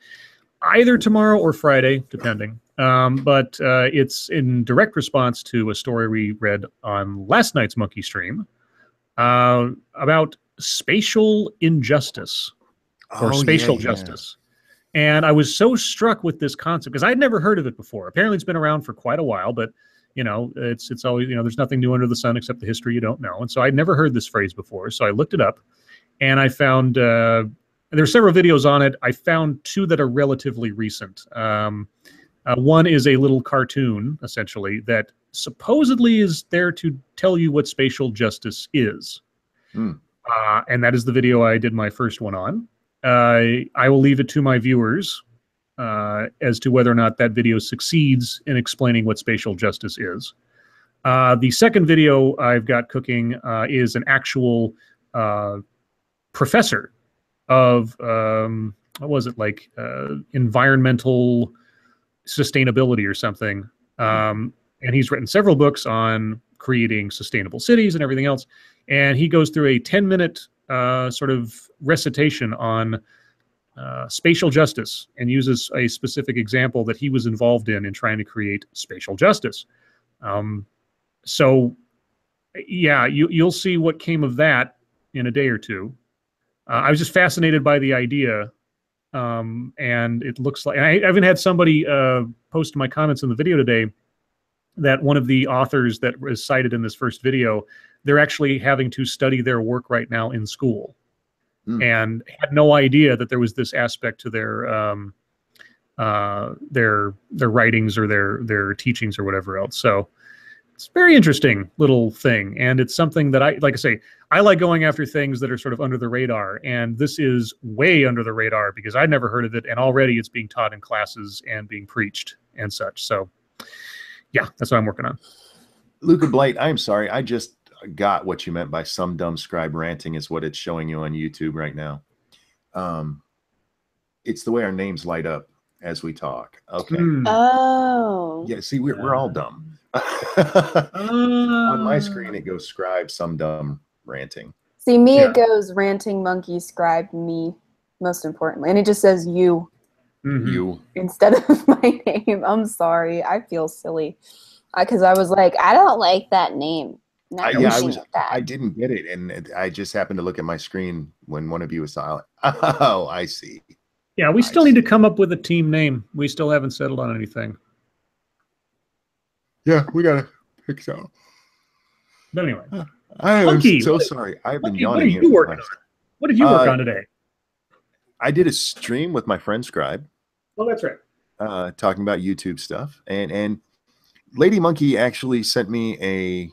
either tomorrow or Friday, depending. But it's in direct response to a story we read on last night's Monkey Stream about spatial injustice or spatial justice. And I was so struck with this concept because I'd never heard of it before. Apparently it's been around for quite a while, but you know, it's always, you know, there's nothing new under the sun except the history you don't know. And so I'd never heard this phrase before. So I looked it up and I found, there are several videos on it. I found two that are relatively recent. One is a little cartoon, essentially, that supposedly is there to tell you what spatial justice is. And that is the video I did my first one on. I will leave it to my viewers as to whether or not that video succeeds in explaining what spatial justice is. The second video I've got cooking is an actual professor of, what was it, like environmental sustainability or something. And he's written several books on creating sustainable cities and everything else. And he goes through a 10-minute sort of recitation on spatial justice and uses a specific example that he was involved in trying to create spatial justice. So, yeah, you'll see what came of that in a day or two. I was just fascinated by the idea, and it looks like I even had somebody post in my comments in the video today that one of the authors that was cited in this first video, they're actually having to study their work right now in school, and had no idea that there was this aspect to their writings or their teachings or whatever else. So it's a very interesting little thing, and it's something that like I say, I like going after things that are sort of under the radar, and this is way under the radar because I'd never heard of it, and already it's being taught in classes and being preached and such. So yeah, that's what I'm working on. Luca Blight, I'm sorry. I just got what you meant by some dumb scribe ranting is what it's showing you on YouTube right now. It's the way our names light up as we talk. Okay. Oh. Yeah, see, we're all dumb. On my screen, it goes scribe, some dumb ranting. See, me, it goes ranting monkey, scribe, me, most importantly. And it just says you. You. Instead of my name. I'm sorry. I feel silly. Because I was like, I don't like that name. I didn't get it, and I just happened to look at my screen when one of you was silent. Oh, I see. Yeah, we still need to come up with a team name. We still haven't settled on anything. Yeah, we gotta pick some. But anyway, I am Monkey, so sorry. I've been yawning. What are you working on? What did you work on today? I did a stream with my friend Scribe. Oh, that's right. Talking about YouTube stuff, and Lady Monkey actually sent me a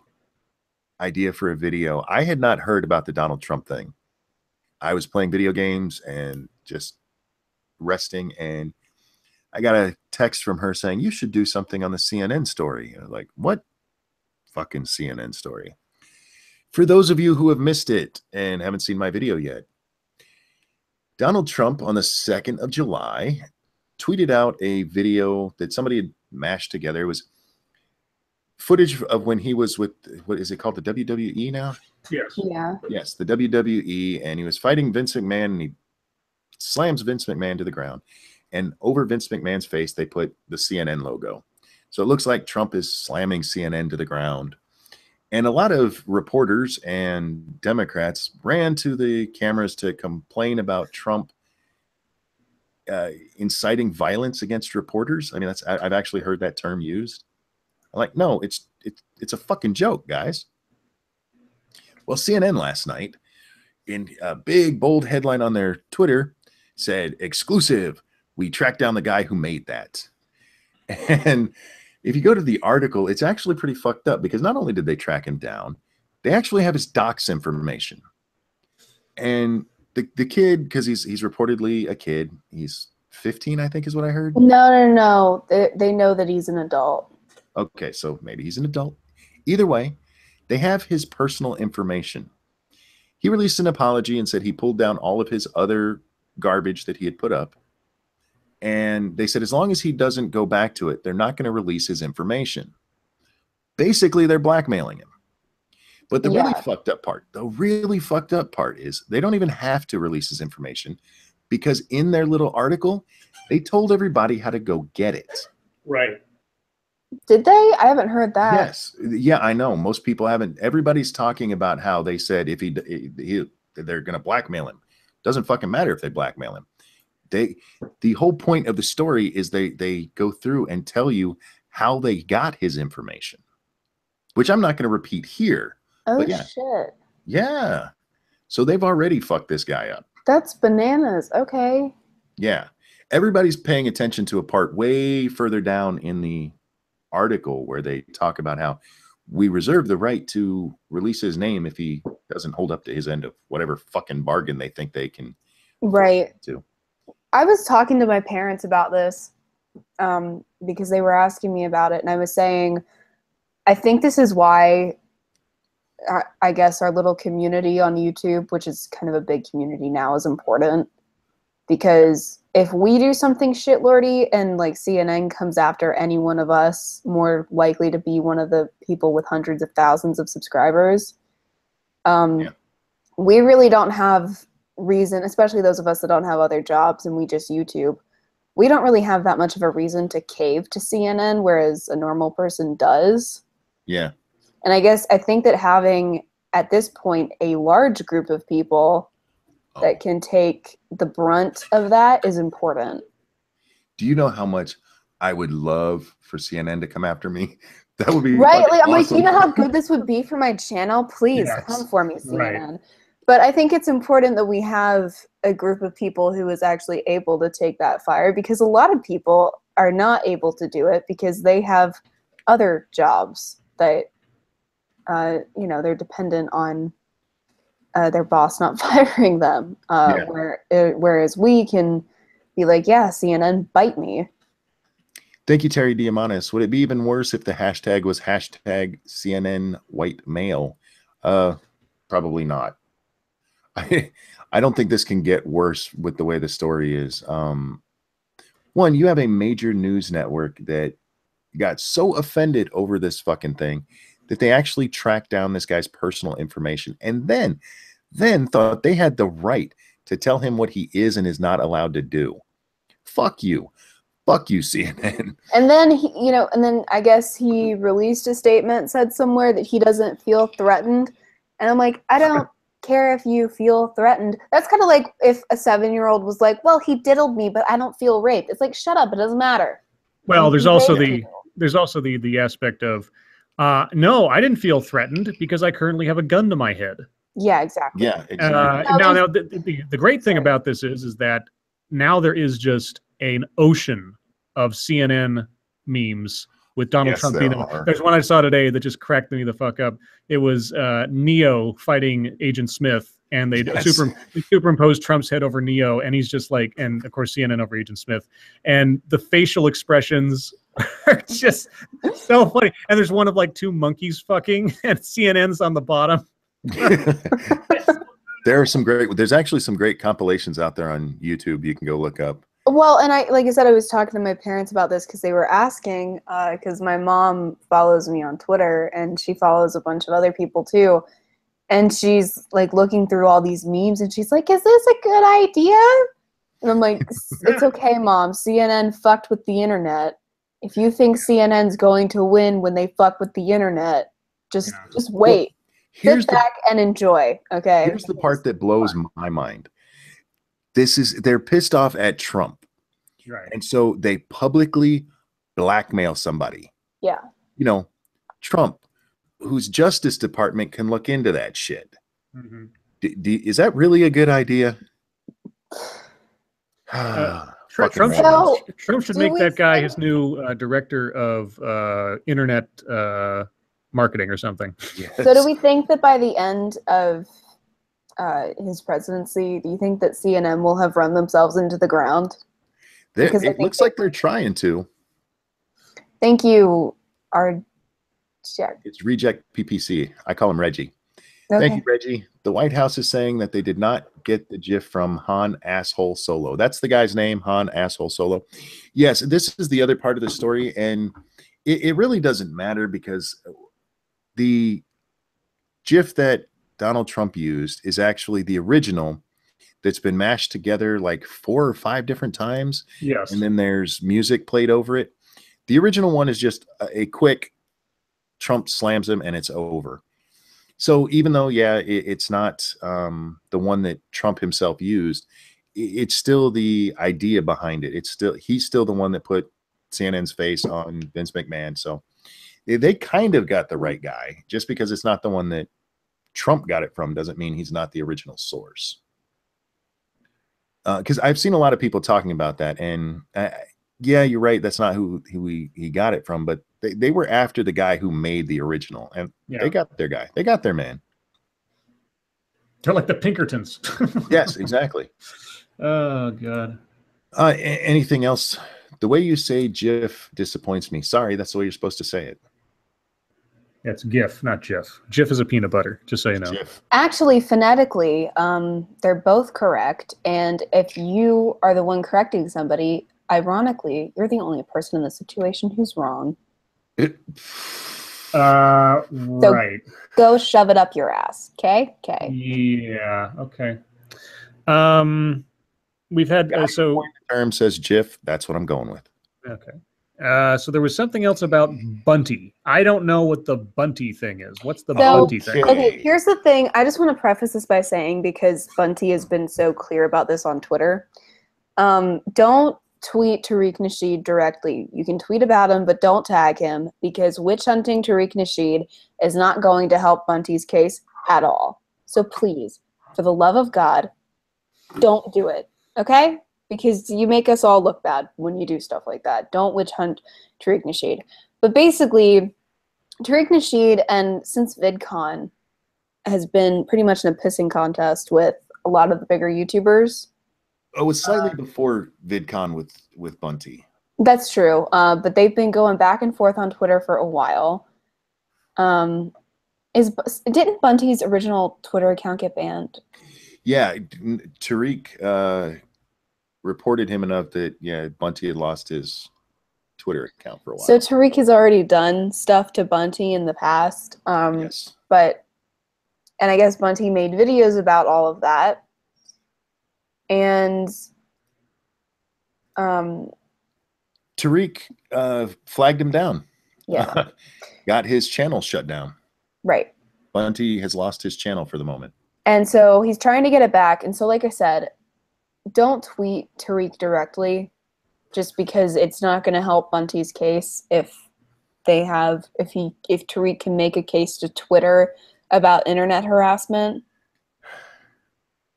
idea for a video. I had not heard about the Donald Trump thing. I was playing video games and just resting, and I got a text from her saying, you should do something on the CNN story. And I was like, what fucking CNN story? For those of you who have missed it and haven't seen my video yet, Donald Trump on the 2nd of July tweeted out a video that somebody had mashed together. It was footage of when he was with, what is it called, the WWE now? Yes. Yeah. Yes, the WWE, and he was fighting Vince McMahon, and he slams Vince McMahon to the ground. And over Vince McMahon's face, they put the CNN logo. So it looks like Trump is slamming CNN to the ground. And a lot of reporters and Democrats ran to the cameras to complain about Trump inciting violence against reporters. I mean, I've actually heard that term used. I'm like, no, it's a fucking joke, guys. Well, CNN last night, in a big bold headline on their Twitter, said, "Exclusive, we tracked down the guy who made that." And if you go to the article, it's actually pretty fucked up, because not only did they track him down, they actually have his docs information. And the kid, because he's reportedly a kid, he's 15, I think is what I heard. No. They know that he's an adult. Okay, so maybe he's an adult. Either way, they have his personal information. He released an apology and said he pulled down all of his other garbage that he had put up. And they said as long as he doesn't go back to it, they're not going to release his information. Basically, they're blackmailing him. But the really fucked up part is they don't even have to release his information, because in their little article, they told everybody how to go get it. Right. Did they? I haven't heard that. Yes. Yeah, I know. Most people haven't. Everybody's talking about how they said if they're going to blackmail him. Doesn't fucking matter if they blackmail him. The whole point of the story is they go through and tell you how they got his information, which I'm not going to repeat here. Oh, yeah. Shit. Yeah. So they've already fucked this guy up. That's bananas. Okay. Yeah. Everybody's paying attention to a part way further down in the article where they talk about how we reserve the right to release his name if he doesn't hold up to his end of whatever fucking bargain they think they can. Right. Do. I was talking to my parents about this because they were asking me about it, and I was saying, I think this is why I guess our little community on YouTube, which is kind of a big community now, is important. Because if we do something shitlordy and like CNN comes after any one of us, more likely to be one of the people with hundreds of thousands of subscribers, we really don't have reason, especially those of us that don't have other jobs and we just YouTube, we don't really have that much of a reason to cave to CNN, whereas a normal person does. Yeah. And I think that having, at this point, a large group of people that can take the brunt of that is important. Do you know how much I would love for CNN to come after me? That would be right. Like, I'm awesome. like, you know how good this would be for my channel? Please come for me, CNN. Right. But I think it's important that we have a group of people who is actually able to take that fire, because a lot of people are not able to do it because they have other jobs that, they're dependent on their boss not firing them. Whereas we can be like, yeah, CNN, bite me. Thank you, Terry Diamandis. Would it be even worse if the hashtag was hashtag CNN white male? Probably not. I don't think this can get worse with the way the story is. One, you have a major news network that got so offended over this fucking thing that they actually tracked down this guy's personal information, and then thought they had the right to tell him what he is and is not allowed to do. Fuck you, CNN. And then and then I guess he released a statement, said somewhere that he doesn't feel threatened, and I'm like, I don't care if you feel threatened. That's kind of like if a 7-year-old was like, well, he diddled me, but I don't feel raped. It's like, shut up, it doesn't matter. Well, there's also the aspect of no, I didn't feel threatened because I currently have a gun to my head. Yeah, exactly. Yeah, exactly. Now the great thing about this is that now there is just an ocean of CNN memes with Donald Trump being them. There's one I saw today that just cracked me the fuck up. It was Neo fighting Agent Smith, and they superimposed Trump's head over Neo, and he's just like, and of course CNN over Agent Smith, and the facial expressions are just so funny. And there's one of like two monkeys fucking, and CNN's on the bottom. There's actually some great compilations out there on YouTube you can go look up. Well, and like I said, I was talking to my parents about this because they were asking, because my mom follows me on Twitter and she follows a bunch of other people too. And she's like looking through all these memes and she's like, is this a good idea? And I'm like, it's okay, Mom. CNN fucked with the internet. If you think CNN's going to win when they fuck with the internet, just wait. Sit back and enjoy, okay? Here's the part that blows my mind. They're pissed off at Trump Right. And so they publicly blackmail somebody. Yeah. You know, Trump, whose Justice Department can look into that shit. Mm-hmm. Is that really a good idea? Trump should make that guy his new director of internet marketing or something. Yes. So do we think that by the end of his presidency, do you think that CNN will have run themselves into the ground? It looks like they're trying to. Thank you, It's Reject PPC. I call him Reggie. Okay. Thank you, Reggie. The White House is saying that they did not get the GIF from Han Asshole Solo. That's the guy's name, Han Asshole Solo. Yes, this is the other part of the story, and it really doesn't matter because the GIF that Donald Trump used is actually the original that's been mashed together like 4 or 5 different times. Yes. And then there's music played over it. The original one is just a quick Trump slams him and it's over. So even though, yeah, it's not the one that Trump himself used, it's still the idea behind it. He's still the one that put CNN's face on Vince McMahon. So they kind of got the right guy. Just because it's not the one that Trump got it from doesn't mean he's not the original source. Because I've seen a lot of people talking about that, and yeah, you're right. That's not who he got it from, but they were after the guy who made the original, and they got their guy. They got their man. They're like the Pinkertons. Yes, exactly. Oh, God. Anything else? The way you say GIF disappoints me. Sorry, that's the way you're supposed to say it. Yeah, it's GIF, not GIF. GIF is a peanut butter, just so you know. GIF. Actually, phonetically, they're both correct. And if you are the one correcting somebody, ironically, you're the only person in the situation who's wrong. Right. Go shove it up your ass. Okay? Okay. Yeah, okay. We've had, so... The term says GIF. That's what I'm going with. Okay. So there was something else about Bunty. I don't know what the Bunty thing is. What's the Bunty thing? Okay, here's the thing. I just want to preface this by saying, because Bunty has been so clear about this on Twitter, don't tweet Tariq Nasheed directly. You can tweet about him, but don't tag him, because witch hunting Tariq Nasheed is not going to help Bunty's case at all. So please, for the love of God, don't do it. Okay? Because you make us all look bad when you do stuff like that. Don't witch hunt Tariq Nasheed. But basically, Tariq Nasheed, and since VidCon, has been pretty much in a pissing contest with a lot of the bigger YouTubers. Oh, it was slightly before VidCon with Bunty. That's true. But they've been going back and forth on Twitter for a while. Didn't Bunty's original Twitter account get banned? Yeah, Tariq reported him enough that, yeah, Bunty had lost his Twitter account for a while. So Tariq has already done stuff to Bunty in the past. Yes. And I guess Bunty made videos about all of that. And Tariq flagged him down. Yeah. Got his channel shut down. Right. Bunty has lost his channel for the moment. And so he's trying to get it back. And so, like I said, don't tweet Tariq directly, just because it's not going to help Bunty's case if Tariq can make a case to Twitter about internet harassment.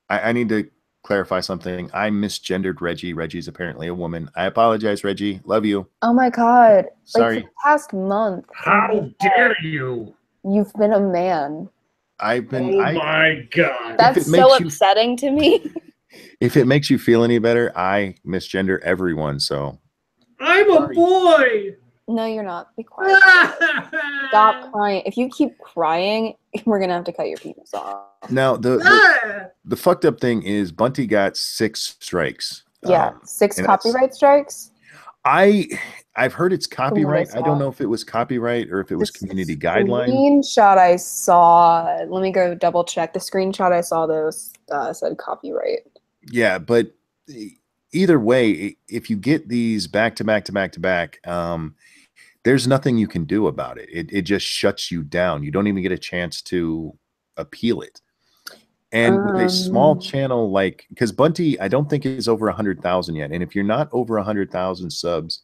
I need to clarify something. I misgendered Reggie. Reggie's apparently a woman. I apologize, Reggie. Love you. Oh my God. Sorry. Like, for the past month. How dare you? You've been a man. My God. That's so upsetting to me. If it makes you feel any better, I misgender everyone, so. I'm a boy! No, you're not. Be quiet. Stop crying. If you keep crying, we're going to have to cut your penis off. Now, the fucked up thing is Bunty got 6 strikes. Yeah, 6 copyright strikes. I've heard it's copyright. I don't know if it was copyright or if it was community guideline. The screenshot I saw, let me go double check. The screenshot I saw those said copyright. Yeah, but either way, if you get these back to back to back to back, there's nothing you can do about it. It just shuts you down. You don't even get a chance to appeal it. And with a small channel like, because Bunty, I don't think is over 100,000 yet. And if you're not over 100,000 subs,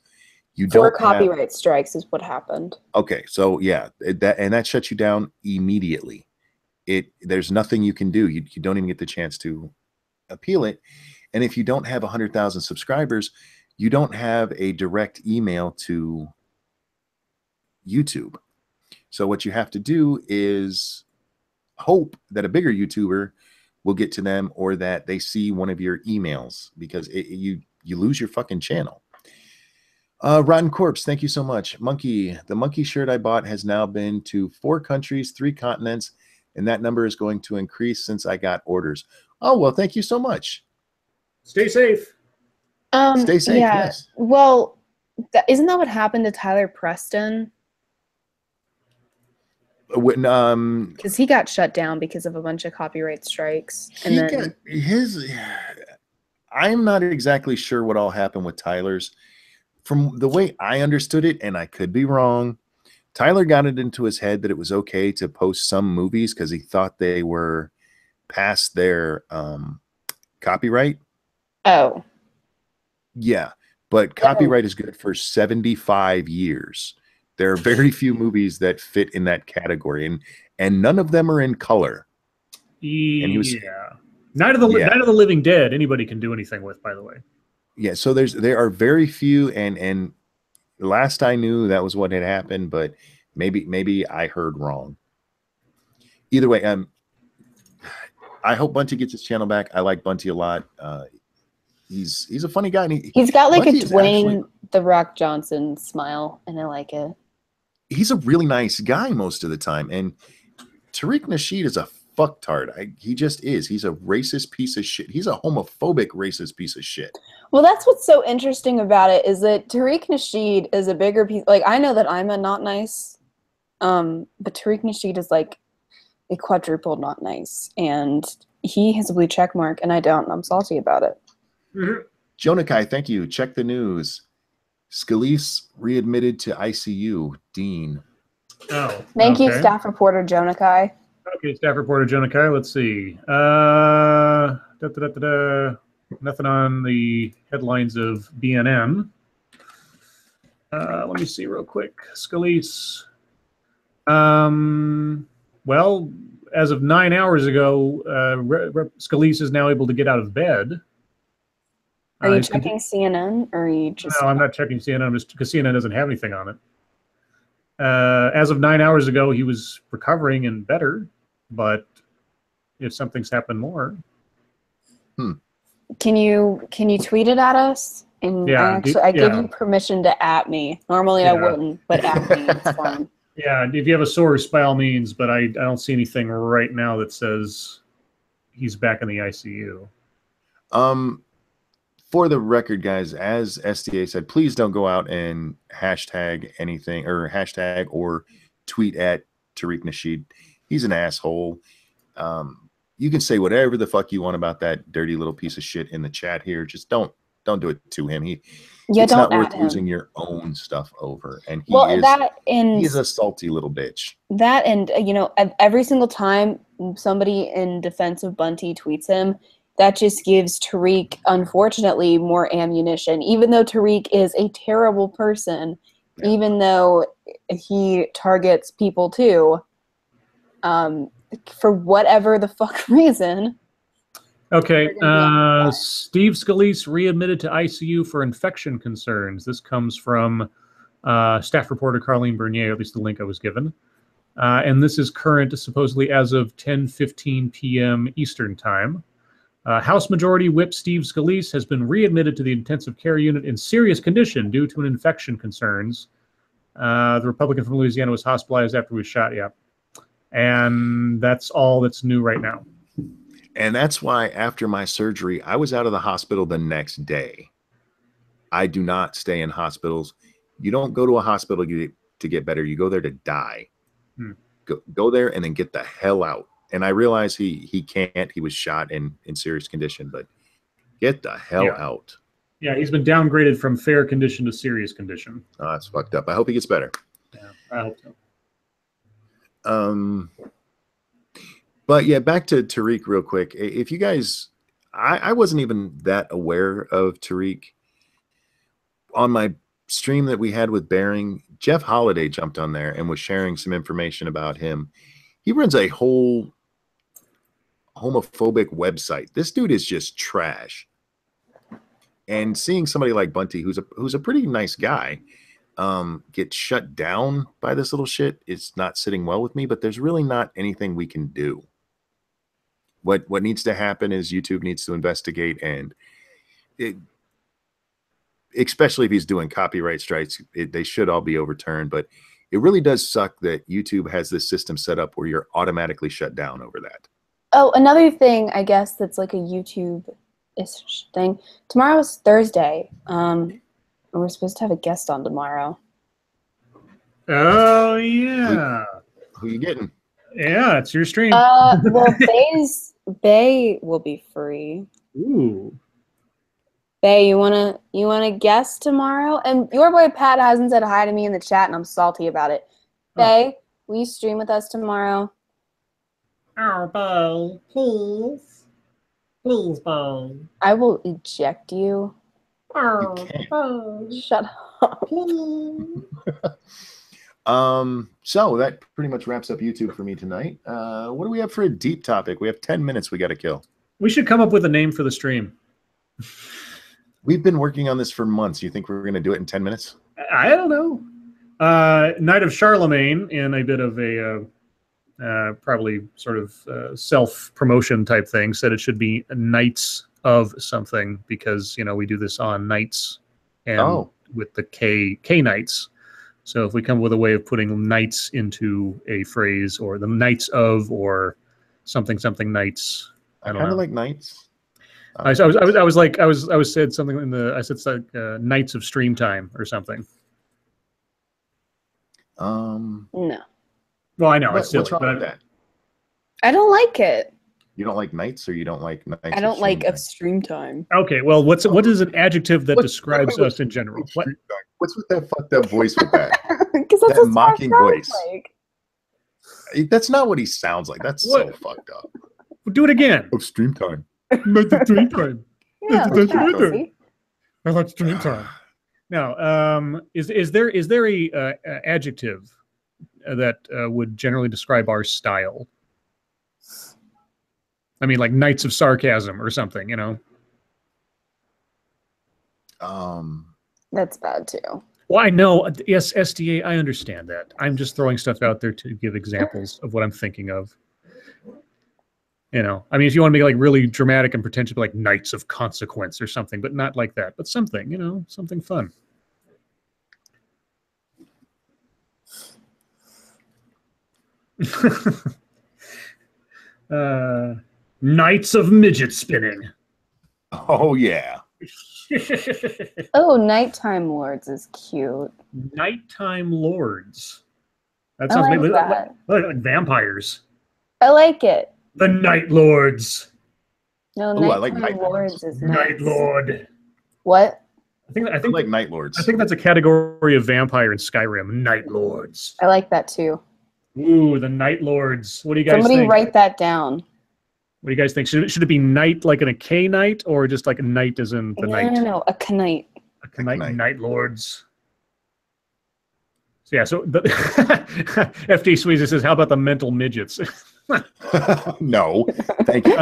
you don't have copyright strikes is what happened. Okay, so yeah, that shuts you down immediately. There's nothing you can do. You don't even get the chance to appeal it. And if you don't have 100,000 subscribers, you don't have a direct email to YouTube. So what you have to do is hope that a bigger YouTuber will get to them, or that they see one of your emails, because you lose your fucking channel. Rotten Corpse, thank you so much. Monkey, the monkey shirt I bought has now been to 4 countries, 3 continents, and that number is going to increase since I got orders. Oh, well, thank you so much. Stay safe. Stay safe, yeah. yes. Well, isn't that what happened to Tyler Preston? When because he got shut down because of a bunch of copyright strikes, and then I'm not exactly sure what all happened with Tyler's. From the way I understood it, and I could be wrong, Tyler got it into his head that it was okay to post some movies because he thought they were past their copyright. Oh, yeah, but copyright is good for 75 years. There are very few movies that fit in that category, and none of them are in color. And he was, Night of the Living Dead. Anybody can do anything with, by the way. Yeah, so there are very few, and last I knew that was what had happened, but maybe I heard wrong. Either way, I hope Bunty gets his channel back. I like Bunty a lot. He's a funny guy, and he's got like Bunty a Dwayne The Rock Johnson smile, and I like it. He's a really nice guy most of the time, and Tariq Nasheed is a fucktard. He just is. He's a racist piece of shit. He's a homophobic racist piece of shit. Well, that's what's so interesting about it, is that Tariq Nasheed is a bigger piece. Like, I know that I'm a not nice, but Tariq Nasheed is like a quadruple not nice, and he has a blue check mark, and I don't, and I'm salty about it. Mm-hmm. Jonakai, thank you. Check the news. Scalise readmitted to ICU. Dean. Oh, thank you, staff reporter Jonakai. Okay, staff reporter Jonakai. Let's see. Nothing on the headlines of BNN. Let me see real quick. Scalise. Well, as of 9 hours ago, Scalise is now able to get out of bed. Are you checking CNN, or are you just... No, I'm not checking CNN, just because CNN doesn't have anything on it. As of 9 hours ago, he was recovering and better, but if something's happened more... Can you tweet it at us? And yeah, I give you permission to @ me. Normally I wouldn't, but @ me, it's fine. Yeah, if you have a source, by all means, but I don't see anything right now that says he's back in the ICU. For the record, guys, as SDA said, please don't go out and hashtag anything, or hashtag or tweet at Tariq Nasheed. He's an asshole. You can say whatever the fuck you want about that dirty little piece of shit in the chat here. Just don't do it to him. It's not worth losing your own stuff over. And he's a salty little bitch. That, and every single time somebody in defense of Bunty tweets him, that just gives Tariq, unfortunately, more ammunition. Even though Tariq is a terrible person, even though he targets people too, for whatever the fuck reason. Okay, Steve Scalise readmitted to ICU for infection concerns. This comes from staff reporter Carlene Bernier, at least the link I was given. And this is current, supposedly, as of 10:15 p.m. Eastern Time. House Majority Whip Steve Scalise has been readmitted to the intensive care unit in serious condition due to an infection concerns. The Republican from Louisiana was hospitalized after he was shot, And that's all that's new right now. And that's why after my surgery, I was out of the hospital the next day. I do not stay in hospitals. You don't go to a hospital to get better. You go there to die. Go there and then get the hell out. And I realize he can't. He was shot in serious condition, but get the hell out. Yeah, he's been downgraded from fair condition to serious condition. Oh, that's fucked up. I hope he gets better. Yeah, I hope so. But yeah, back to Tariq real quick. If you guys, I wasn't even that aware of Tariq on my stream that we had with Bearing. Jeff Holiday jumped on there and was sharing some information about him. He runs a whole homophobic website. This dude is just trash. And seeing somebody like Bunty, who's a pretty nice guy, get shut down by this little shit is not sitting well with me. But there's really not anything we can do. What needs to happen is YouTube needs to investigate, and especially if he's doing copyright strikes, they should all be overturned. But it really does suck that YouTube has this system set up where you're automatically shut down over that. Oh, another thing, I guess, that's like a YouTube-ish thing. Tomorrow is Thursday. And we're supposed to have a guest on tomorrow. Oh, yeah. Who you getting? Yeah, it's your stream. Well, Bay will be free. Ooh. Bay, you wanna guest tomorrow? And your boy Pat hasn't said hi to me in the chat, and I'm salty about it. Bay, will you stream with us tomorrow? Oh, Bay, please. Please, Bay. I will eject you. Oh, You Bay, Shut up. please. So that pretty much wraps up YouTube for me tonight. What do we have for a deep topic? We have 10 minutes we got to kill. We should come up with a name for the stream. We've been working on this for months. You think we're going to do it in 10 minutes? I don't know. Knight of Charlemagne, in a bit of a probably sort of self-promotion type thing, said it should be Knights of something because, you know, we do this on nights and with the K Knights. So if we come up with a way of putting knights into a phrase, or the Knights of, or something Knights. I kind of like Knights. I said something in the, I said like Knights of Stream Time or something. No. Well, I know it's silly, what's wrong with that? I don't like it. You don't like Knights, or you don't like Knights? I don't like of stream time. Okay, well, what is an adjective that describes us in general? What? What's with that fucked up voice with that? Because that's That what mocking Scott voice. sounds like. That's not what he sounds like. That's so fucked up. Do it again. Of stream time. Stream time. Yeah, like that, see? I like stream time. Now, is there a adjective that would generally describe our style? I mean, like Knights of Sarcasm or something, you know? That's bad too. Well, I know. Yes, SDA, I understand that. I'm just throwing stuff out there to give examples of what I'm thinking of. You know, I mean, if you want to make like really dramatic and pretentious, like Knights of Consequence or something, but not like that, but something, you know, something fun. Knights of Midget Spinning. Oh, yeah. Oh, Nighttime Lords is cute. Nighttime Lords. That I sounds like maybe that. like vampires. I like it. The Night Lords. No, Ooh, I like Nighttime Night Lords is Night nice. Lord. What? I I think like Night Lords. I think that's a category of vampire in Skyrim. Night Lords. I like that too. Ooh, the Night Lords. What do you guys Somebody think? write that down. What do you guys think? Should it be night like in a K night, or just like a night as in the night? No, a knight. A night, Knight. Night Lords. So yeah, so the FD Sweezer says, how about the mental midgets? No. Thank you.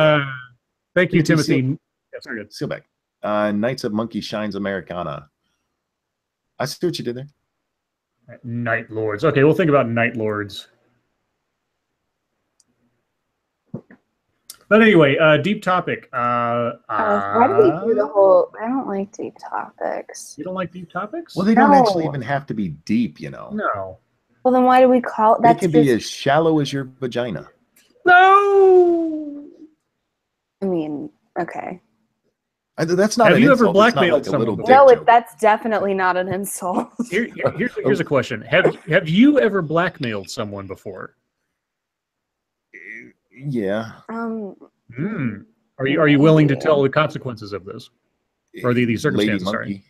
Thank you, Did you Timothy. see- Yeah, sorry, good. Seal back. Knights of Monkey Shines Americana. I see what you did there. Night Lords. Okay, we'll think about Night Lords. But anyway, deep topic. Why do we do the whole? I don't like deep topics. You don't like deep topics? Well, they don't No. actually even have to be deep, you know. No. Well, then why do we call it? They That's can be as shallow as your vagina. No. I mean, okay. That's not Have an you ever insult. It's not blackmailed like a someone little before? dick No, joke. that's definitely not an insult. Here's a question. Have you ever blackmailed someone before? Yeah. Hmm. Are you willing to tell the consequences of this? Or the Lady circumstances, sorry. Monkey.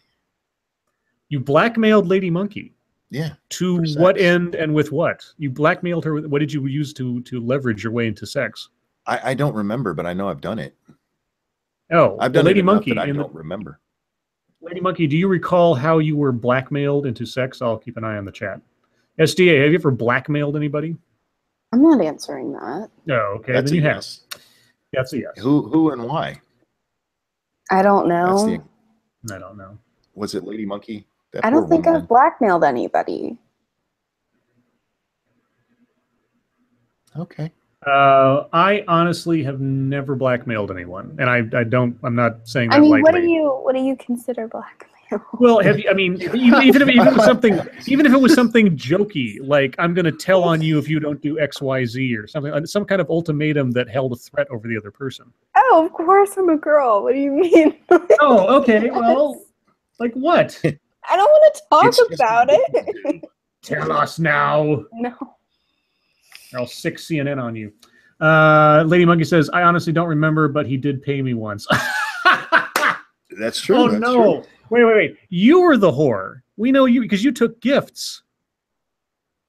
You blackmailed Lady Monkey. Yeah. To For what sex. end and with what? You blackmailed her. What did you use to leverage your way into sex? I don't remember, but I know I've done it. Oh, I've done Lady it enough Monkey. that I don't remember. Lady Monkey, do you recall how you were blackmailed into sex? I'll keep an eye on the chat. SDA, have you ever blackmailed anybody? I'm not answering that. No, okay, That's then a you have. yes. That's a yes. Who and why? I don't That's know. I don't know. Was it Lady Monkey? That I poor don't think woman. I've blackmailed anybody. Okay. I honestly have never blackmailed anyone, and I don't. I'm not saying that I mean, lightly. what do you consider blackmail? Well, have you? I mean, even if it was something, jokey, like I'm going to tell on you if you don't do X, Y, Z, or something, some kind of ultimatum that held a threat over the other person. Oh, of course I'm a girl. What do you mean? Oh, okay. Well, like what? I don't want to talk It's just- about it. Tell us now. No. Or I'll sick CNN on you. Lady Monkey says, I honestly don't remember, but he did pay me once. That's true. Oh, that's no. true. Wait. You were the whore. We know you because you took gifts.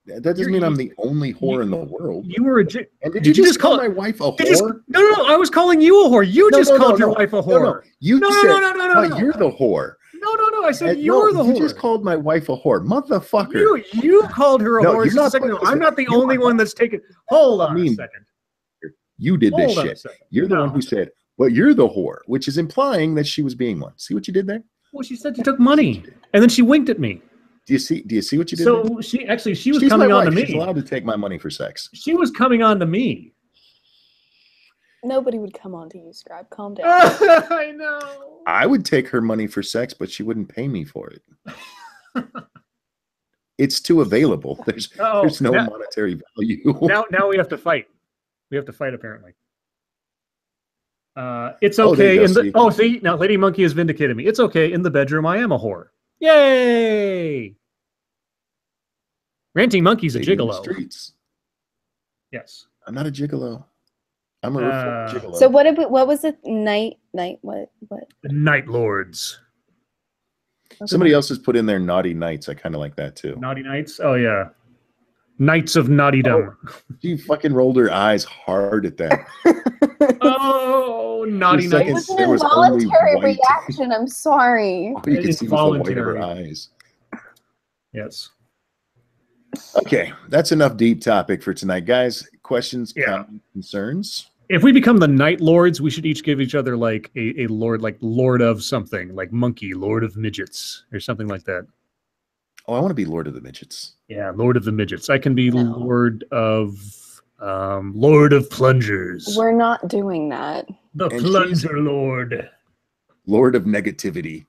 That doesn't mean I'm the only whore in the world. You were a... And did did you you just just call call- my wife a Did you- whore? No, I was calling you a whore. You just called your wife a whore. No. You No, said, no. "Oh, you're the whore." No. I said And you're the you whore. just called my wife a whore. Motherfucker. You called her a No, whore. you're Just a not second putting ago. I'm this- not the you only are one that's taken... Hold on I mean, a second. You did this Hold on a shit. second. You're the No. one who said, well, you're the whore, which is implying that she was being one. See what you did there? Well, she said you took money, and then she winked at me. Do you see what you did there? So she was She's coming my on to wife. me. She's allowed to take my money for sex. She was coming on to me. Nobody would come on to you, Scribe. Calm down. I know. I would take her money for sex, but she wouldn't pay me for it. It's too available. There's no now, monetary value. now we have to fight. We have to fight apparently. It's Oh, there okay. you go. See, now Lady Monkey has vindicated me. It's okay. In the bedroom, I am a whore. Yay! Ranting Monkey's a Lady in the gigolo. streets. Yes. I'm not a gigolo. I'm a reformed gigolo. So what was it? Night what? The Night Lords. Somebody else has put in their naughty nights. I kind of like that too. Naughty Knights? Oh yeah. Knights of Naughtydom. She fucking rolled her eyes hard at that. Oh, Naughty For a It Knights. second, was an there was only involuntary white. reaction. I'm sorry. All you could It's see was the white of her voluntary. eyes. Yes. Okay, that's enough deep topic for tonight, guys. Questions, Yeah. comments, concerns? If we become the Night Lords, we should each give each other like a lord, like Lord of something, like Monkey, Lord of Midgets, or something like that. Oh, I want to be Lord of the Midgets. Yeah, Lord of the Midgets. I can be No. Lord of Plungers. We're not doing that. The And Plunger Lord. Lord of Negativity.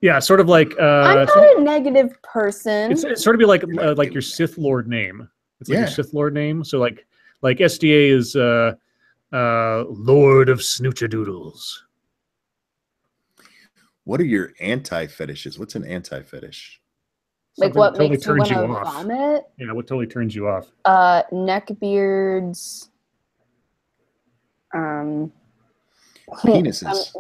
Yeah, sort of like I'm not a negative person. it's sort of be like your Sith Lord name. It's like your Yeah. Sith Lord name. So like SDA is Lord of Snoochadoodles. What are your anti-fetishes? What's an anti-fetish? Like Something what that totally makes you turns want you to off. vomit? Yeah, what totally turns you off? Neck beards. Penises.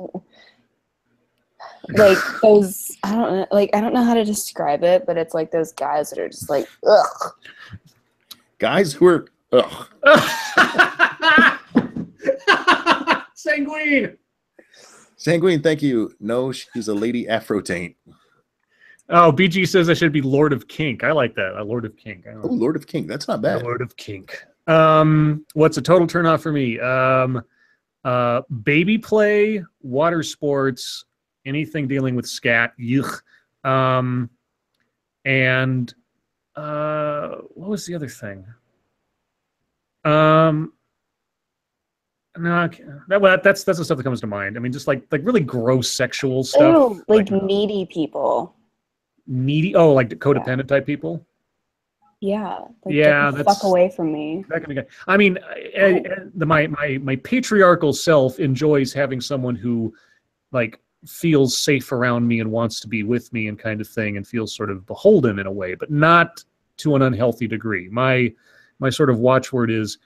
Like those, I don't know how to describe it, but it's like those guys that are just like, ugh. Guys who are, ugh. Sanguine. Sanguine, thank you. No, she's a lady Afro taint. Oh, BG says I should be Lord of Kink. I like that. A Lord of Kink. I Oh, like Lord of Kink. That's not bad. Lord of Kink. What's a total turnoff for me? Baby play, water sports, anything dealing with scat. Yuck. And what was the other thing? No, that's the stuff that comes to mind. I mean, just like really gross sexual stuff. Ew, like needy people. Needy. Oh, like the codependent type people. Yeah. Like, Yeah, get the that's- fuck away from me. That kind of guy. I mean, my patriarchal self enjoys having someone who, like, feels safe around me and wants to be with me and kind of thing, and feels sort of beholden in a way, but not to an unhealthy degree. My sort of watchword is,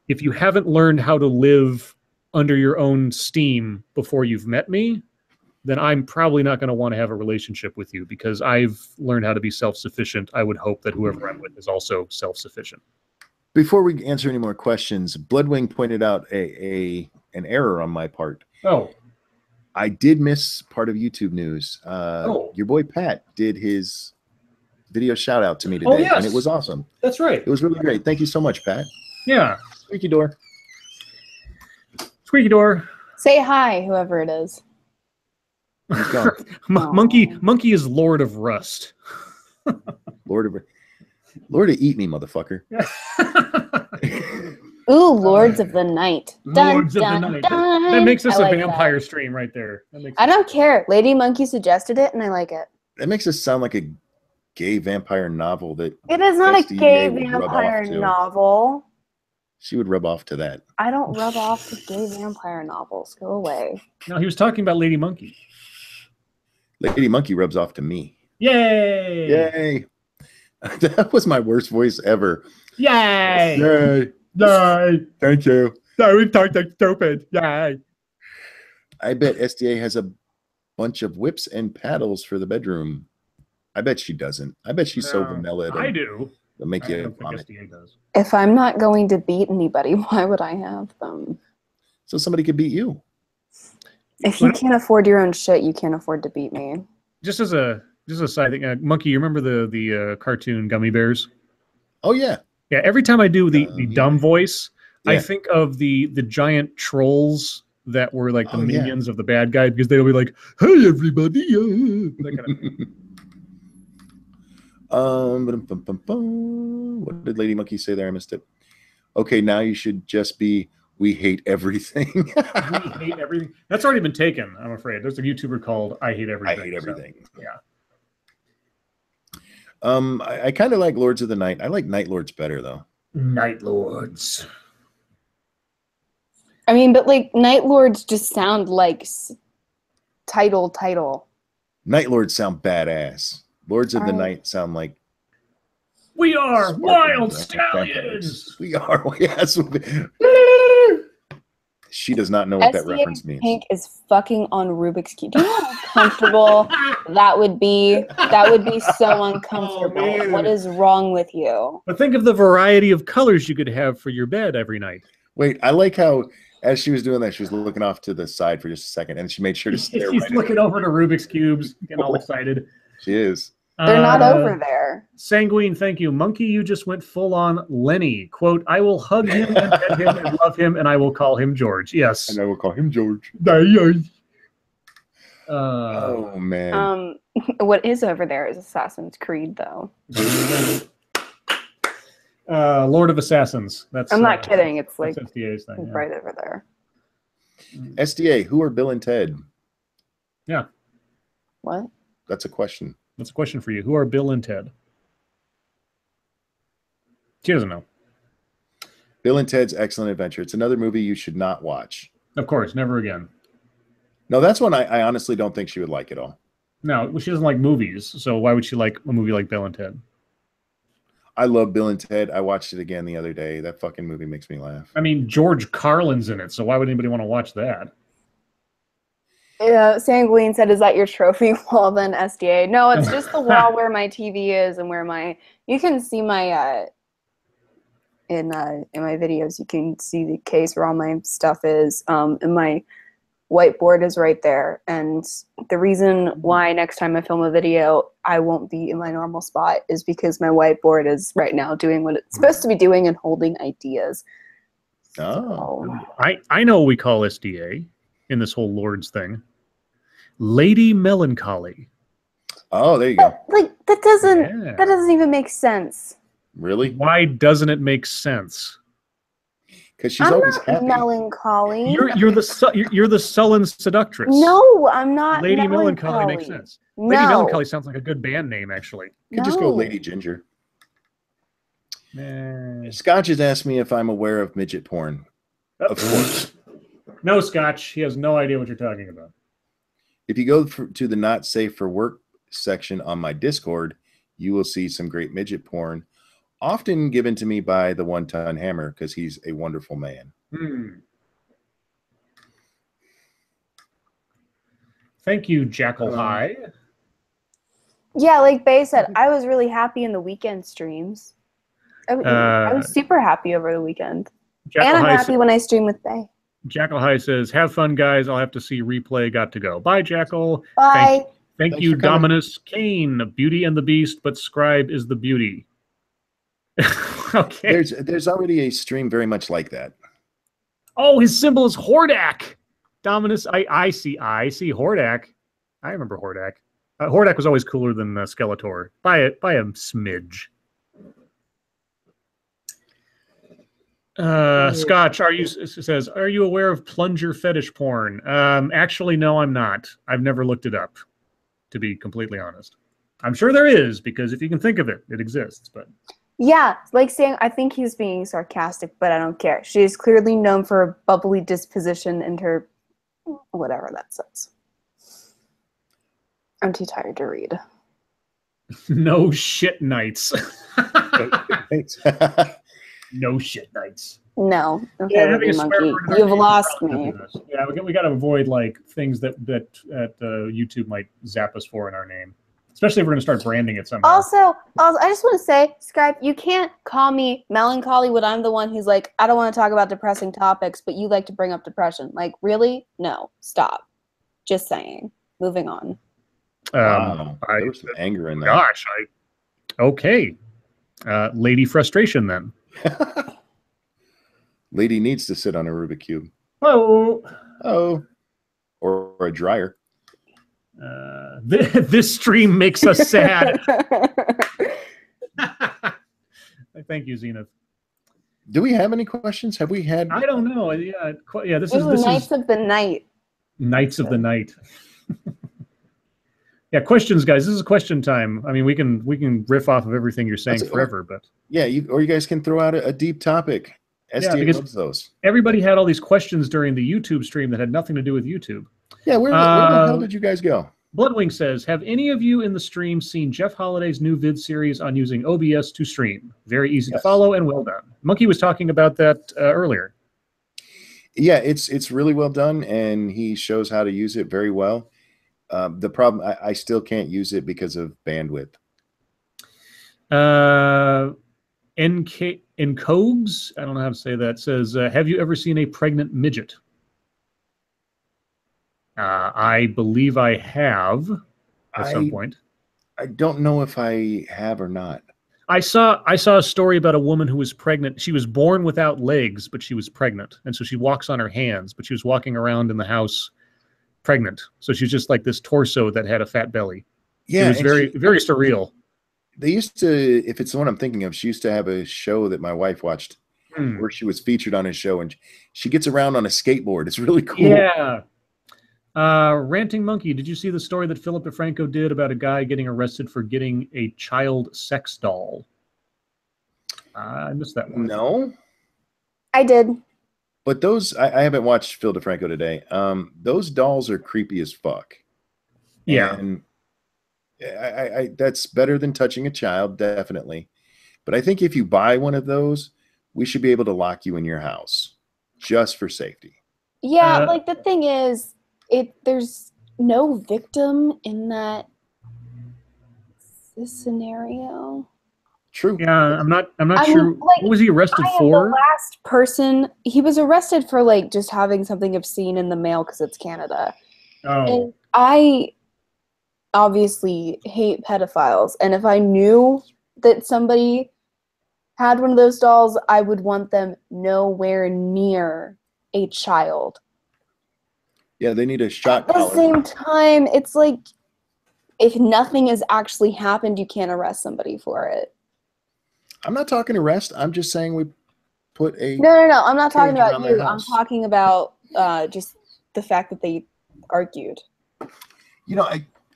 if you haven't learned how to live under your own steam before you've met me, then I'm probably not going to want to have a relationship with you, because I've learned how to be self-sufficient. I would hope that whoever I'm with is also self-sufficient. Before we answer any more questions, Bloodwing pointed out an error on my part. Oh, I did miss part of YouTube news. Oh. Your boy Pat did his video shout out to me today, Oh, yes. and it was awesome. that's right. It was really great. Thank you so much, Pat. Yeah. Squeaky door. Squeaky door. Say hi, whoever it is. He's gone. Monkey is Lord of Rust. Lord of Eat Me, motherfucker. Ooh, Lords of the Night. Dun, Lords of the dun, Night. dun. That makes us I a like vampire that. stream right there. That makes I don't care. Lady Monkey suggested it, and I like it. That makes us sound like a gay vampire novel that It is not a SDA gay would rub vampire off to. novel. she would rub off to that. I don't rub off to gay vampire novels. Go away. No, he was talking about Lady Monkey. Lady Monkey rubs off to me. Yay! Yay. That was my worst voice ever. Yay! Yay. Yay! Thank you. No, we talked like stupid. Yay! I bet SDA has a bunch of whips and paddles for the bedroom. I bet she doesn't. I bet she's so No, vanilla. I do. It'll make I you don't think vomit. SDA does. If I'm not going to beat anybody, why would I have them? So somebody could beat you. If you can't afford your own shit, you can't afford to beat me. Just as a side thing, Monkey, you remember the cartoon Gummy Bears? Oh yeah. Yeah. Every time I do the Gummy dumb voice, I Yeah. think of the giant trolls that were like the Oh, yeah. minions of the bad guy because they'll be like, "Hey everybody!" That kind of thing. What did Lady Monkey say there? I missed it. Okay, now you should just be. We hate everything. We hate everything. That's already been taken, I'm afraid. There's a YouTuber called I Hate I Everything. hate so, everything. yeah. I kind of like Lords of the Night. I like Night Lords better though. Night Lords. I mean, but like Night Lords just sound like title. Night Lords sound badass. Lords of the Alright. Night sound like We are sparkling wild vampires. stallions. We are. Yes. She does not know what that SDA reference means. Pink is fucking on Rubik's Cube. Do you know how uncomfortable that would be? That would be so uncomfortable. man. What is wrong with you? But think of the variety of colors you could have for your bed every night. Wait, I like how as she was doing that, she was looking off to the side for just a second, and she made sure to stare He's right looking at over to Rubik's Cubes, getting all excited. She is. They're not Uh, over there. Sanguine, thank you. Monkey, you just went full on Lenny. Quote, I will hug him and pet him and love him, and I will call him George. Yes. And I will call him George. Uh, Oh man. What is over there is Assassin's Creed, though. Lord of Assassins. That's. I'm not kidding. It's like That's SDA's thing. Yeah. right over there. SDA, who are Bill and Ted? What? That's a question. That's a question for you. Who are Bill and Ted? She doesn't know. Bill and Ted's Excellent Adventure. It's another movie you should not watch. Of course, never again. No, that's one I honestly don't think she would like at all. No, she doesn't like movies, so why would she like a movie like Bill and Ted? I love Bill and Ted. I watched it again the other day. That fucking movie makes me laugh. I mean, George Carlin's in it, so why would anybody want to watch that? Sanguine said, "Is that your trophy wall?" Then SDA. No, it's just the wall where my TV is and where my. You can see my. In my videos, you can see the case where all my stuff is. And my whiteboard is right there. And the reason why next time I film a video, I won't be in my normal spot is because my whiteboard is right now doing what it's supposed to be doing and holding ideas. Oh. So, I know what we call SDA in this whole Lords thing. Lady Melancholy. Oh, there you go. like that Yeah. doesn't even make sense. Really? Why doesn't it make sense? Because she's I'm always not happy. melancholy. You're the sullen seductress. No, I'm not. Lady Melancholy makes sense. No. Lady Melancholy sounds like a good band name, actually. You could just go No. Lady Ginger. Eh. Scotch has asked me if I'm aware of midget porn. Of course. No, Scotch. He has no idea what you're talking about. If you go to the not safe for work section on my Discord, you will see some great midget porn, often given to me by the One-Ton Hammer because he's a wonderful man. Thank you, Jackal High. Yeah, like Bay said, I was really happy in the weekend streams. I was super happy over the weekend. Jackal And I'm High happy when I stream with Bay. Jackal High says, "Have fun, guys. I'll have to see replay. Got to go. Bye, Jackal. Bye. Thank Thanks you, for coming. Dominus Kane. Beauty and the Beast, but Scribe is the beauty." Okay. There's already a stream very much like that. Oh, his symbol is Hordak. Dominus, I see Hordak. I remember Hordak. Hordak was always cooler than Skeletor by a smidge. Scotch, says, are you aware of plunger fetish porn? Actually, no, I'm not. I've never looked it up, to be completely honest. I'm sure there is, because if you can think of it, it exists. But Yeah, like saying, I think he's being sarcastic, but I don't care. She is clearly known for a bubbly disposition and her whatever that says. I'm too tired to read. no shit nights. Thanks. No shit nights. No. Okay, Yeah, Libby having a swear Monkey. word in our You've name lost is probably me. not good. Yeah, we got to avoid like things that YouTube might zap us for in our name, especially if we're going to start branding it somehow. Also, I just want to say, Skype, you can't call me melancholy when I'm the one who's like, I don't want to talk about depressing topics, but you like to bring up depression. Like, really? No, stop. Just saying. Moving on. Wow. There was some anger in that. Gosh, okay. Lady frustration then. Lady needs to sit on a Rubik's Cube. Oh. Oh. Or a dryer. This stream makes us sad. Thank you, Zenith. Do we have any questions? Have we had? I don't know. Yeah. This Ooh, is Knights of the Night. Knights of the Night. Yeah, questions, guys. This is question time. I mean, we can riff off of everything you're saying forever, but yeah, or you guys can throw out a deep topic. SDA loves those. Everybody had all these questions during the YouTube stream that had nothing to do with YouTube. Yeah, where the hell did you guys go? Bloodwing says, have any of you in the stream seen Jeff Holliday's new vid series on using OBS to stream? Very easy to follow and well done. Monkey was talking about that earlier. Yeah, it's really well done, and he shows how to use it very well. The problem, I still can't use it because of bandwidth. Encogs, I don't know how to say that, says, have you ever seen a pregnant midget? I believe I have at some point. I don't know if I have or not. I saw a story about a woman who was pregnant. She was born without legs, but she was pregnant. And so she walks on her hands, but she was walking around in the house pregnant. So she's just like this torso that had a fat belly. Yeah. It was very surreal. They used to, if it's the one I'm thinking of, she used to have a show that my wife watched where she was featured on a show, and she gets around on a skateboard. It's really cool. Yeah. Ranting Monkey, did you see the story that Philip DeFranco did about a guy getting arrested for getting a child sex doll? I missed that one. No. I did. But those, I haven't watched Phil DeFranco today. Those dolls are creepy as fuck. Yeah. And I that's better than touching a child, definitely. But I think if you buy one of those, we should be able to lock you in your house just for safety. Yeah, like the thing is, there's no victim in this scenario. True. Yeah, I'm not sure. Like, what was he arrested for? The last person, he was arrested for like just having something obscene in the mail because it's Canada. Oh. And I obviously hate pedophiles, and if I knew that somebody had one of those dolls, I would want them nowhere near a child. Yeah, they need a shot At the collar. same time, it's like, if nothing has actually happened, you can't arrest somebody for it. I'm not talking arrest. I'm just saying we put a... No. I'm not talking cage about around their you. I'm house. talking about just the fact that they argued You know,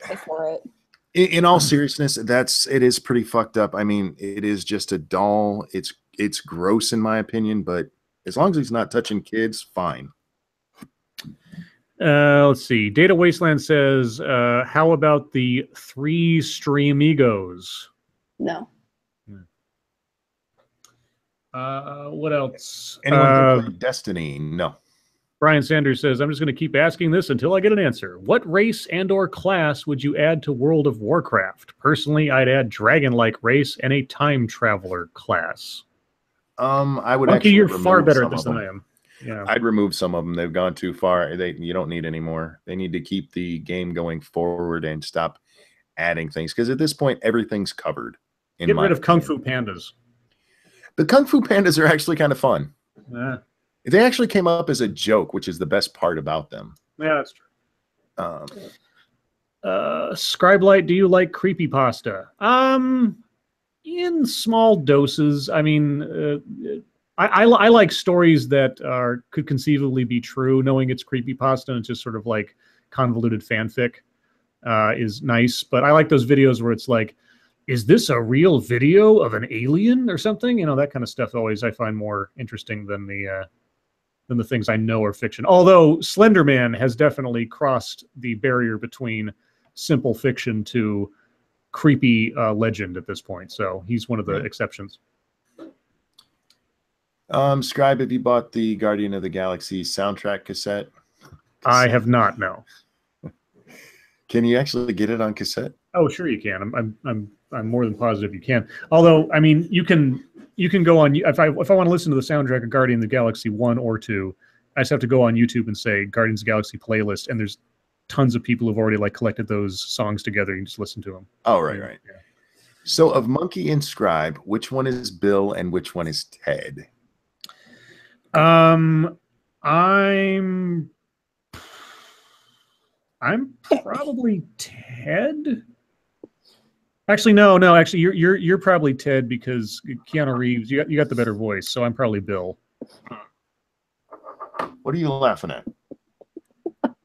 before it. in all seriousness, it is pretty fucked up. I mean, it is just a doll. It's gross in my opinion, but as long as he's not touching kids, fine. Let's see. Data Wasteland says, how about the 3 Streamigos? No. What else? Anyone can play Destiny? No. Brian Sanders says, I'm just going to keep asking this until I get an answer. What race and/or class would you add to World of Warcraft? Personally, I'd add dragon-like race and a time traveler class. I would Monkey, actually you're far remove better some at this of than them. I am. Yeah. I'd remove some of them. They've gone too far. You don't need any more. They need to keep the game going forward and stop adding things, because at this point everything's covered. Get rid of Kung Fu Pandas. The Kung Fu Pandas are actually kind of fun. Yeah, They actually came up as a joke, which is the best part about them. that's true. Scribelight, do you like creepypasta? In small doses. I mean, I like stories that could conceivably be true. Knowing it's creepypasta and it's just sort of like convoluted fanfic is nice. But I like those videos where it's like, is this a real video of an alien or something? You know, that kind of stuff always I find more interesting than the things I know are fiction. Although Slenderman has definitely crossed the barrier between simple fiction to creepy legend at this point. So he's one of the exceptions. Scribe, have you bought the Guardian of the Galaxy soundtrack cassette? I have not, no. Can you actually get it on cassette? Oh, sure you can. I'm more than positive you can. Although, I mean, you can go on, if I want to listen to the soundtrack of Guardian of the Galaxy 1 or 2, I just have to go on YouTube and say Guardians of the Galaxy playlist, and there's tons of people who've already like collected those songs together. You can just listen to them. Oh, right. Yeah. So of Monkey and Scribe, which one is Bill and which one is Ted? I'm probably Ted. Actually, no. Actually, you're probably Ted because Keanu Reeves. You got the better voice, so I'm probably Bill. What are you laughing at?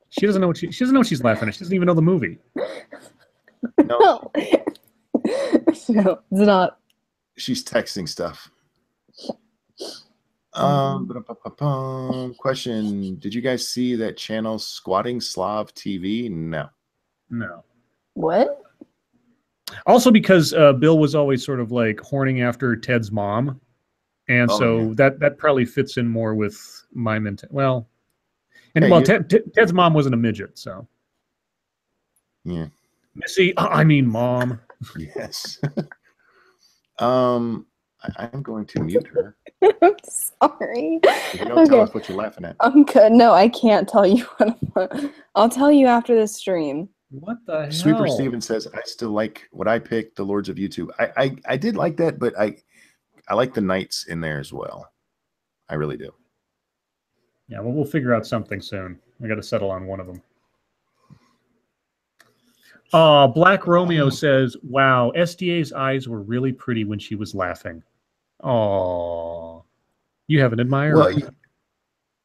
She doesn't know what she doesn't know what she's laughing at. She doesn't even know the movie. No, No, it's not. she's texting stuff. Question: did you guys see that channel Squatting Slav TV? No. What? Also, because Bill was always sort of like horning after Ted's mom, and so that probably fits in more with my mentality. Well, and Ted's mom wasn't a midget, so yeah. Missy, I mean mom. Yes. I'm going to mute her. I'm sorry. You don't tell us what you're laughing at. I'm good. No, I can't tell you what I'll tell you after the stream. What the hell? Sweeper Steven says, I still like what I picked, The Lords of YouTube. I did like that, but I like the Knights in there as well. I really do. Yeah, well, we'll figure out something soon. We got to settle on one of them. Black Romeo says, wow, SDA's eyes were really pretty when she was laughing. Oh, you have an admirer. Well,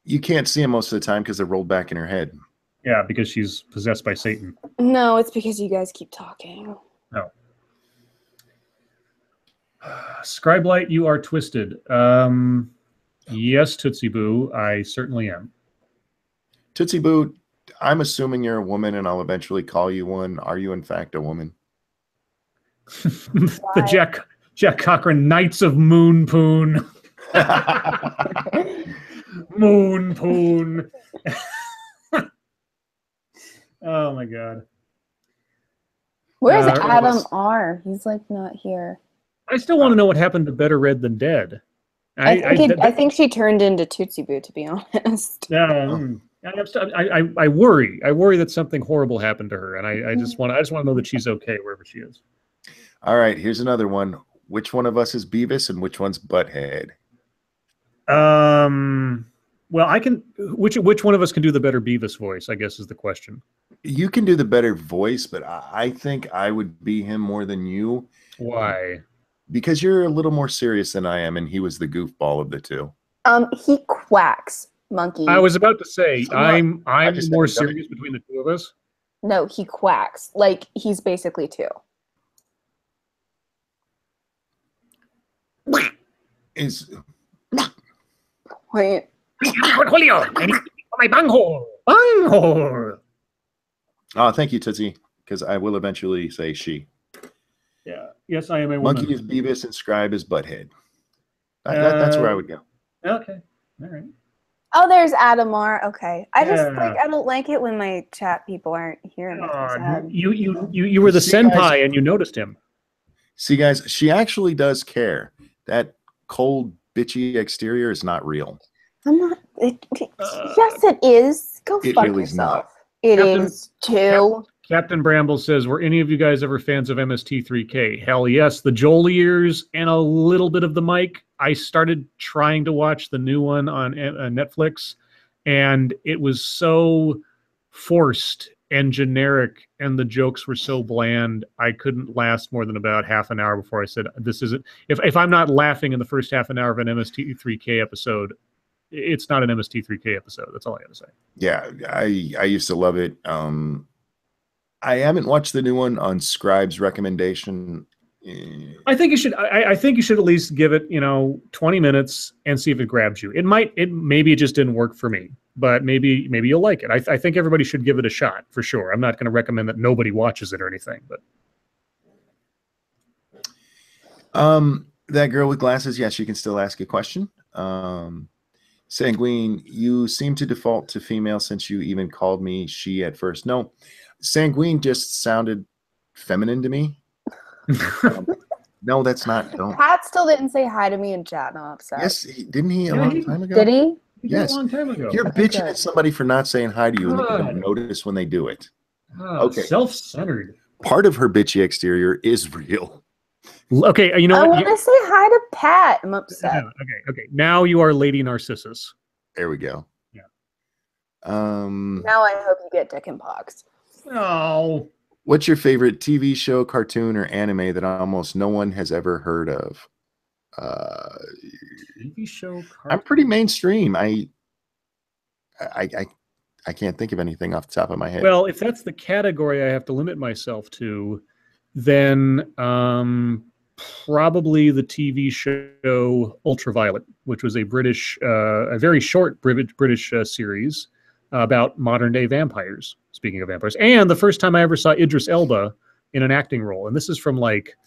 you can't see them most of the time because they're rolled back in her head. Yeah, because she's possessed by Satan. No, it's because you guys keep talking. No. Scribelight, you are twisted. Yes, Tootsie Boo, I certainly am. Tootsie Boo, I'm assuming you're a woman, and I'll eventually call you one. Are you, in fact, a woman? The Jack Cochran Knights of Moon Poon. Moon Poon. Oh my God. Where's Adam R? He's like not here. I still want to know what happened to Better Red Than Dead. I think she turned into Tootsie Boo, to be honest. I worry. I worry that something horrible happened to her, and I just want to know that she's okay wherever she is. All right, here's another one. Which one of us is Beavis and which one's Butthead? Well, I can. Which one of us can do the better Beavis voice? I guess is the question. You can do the better voice, but I think I would be him more than you. Why? Because you're a little more serious than I am, and he was the goofball of the two. He quacks, Monkey. I was about to say I'm more haven't done serious between the two of us. No, he quacks. Like he's basically two. Is Wait. My bunghole. Bunghole. Oh, thank you, Tootsie, because I will eventually say she. Yeah. Yes, I am a woman. Monkey is Beavis and Scribe is Butthead. That's where I would go. Okay. All right. Oh, there's Adamar. Okay. I just Yeah. I don't like it when my chat people aren't here. It makes me sad. You were the See, guys- senpai and you noticed him. See, guys, she actually does care. That cold, bitchy exterior is not real. I'm not. Yes, it is. Go It fuck really is yourself. not. It Captain- is too. Captain Bramble says, were any of you guys ever fans of MST3K? Hell yes. The Joel ears and a little bit of the mic. I started trying to watch the new one on Netflix, and it was so forced and generic, and the jokes were so bland. I couldn't last more than about half an hour before I said, this isn't... If I'm not laughing in the first half an hour of an MST3K episode, it's not an MST3K episode. That's all I got to say. Yeah, I used to love it. I haven't watched the new one on Scribe's recommendation. I think you should. I think you should at least give it, 20 minutes and see if it grabs you. Maybe it just didn't work for me, but maybe you'll like it. I think everybody should give it a shot for sure. I'm not going to recommend that nobody watches it or anything, but. That girl with glasses, yes, you can still ask a question. Sanguine, you seem to default to female since you even called me she at first. No, Sanguine just sounded feminine to me. No, that's not. Don't. Pat still didn't say hi to me in chat. No, I'm upset. Yes, didn't he a long time ago? Did he? Yes. A long time ago. You're bitching good. at somebody for not saying hi to you, and then you God. don't notice when they do it. Okay. Self-centered. Part of her bitchy exterior is real. Okay, you know I what? want to say hi to Pat. I'm upset. Okay. Now you are Lady Narcissus. There we go. Yeah. Now I hope you get dick and pox. Oh. What's your favorite TV show, cartoon, or anime that almost no one has ever heard of? TV show. I'm pretty mainstream. I can't think of anything off the top of my head. Well, if that's the category I have to limit myself to, then probably the TV show Ultraviolet, which was a very short British series about modern day vampires. Speaking of vampires, and the first time I ever saw Idris Elba in an acting role, and this is from like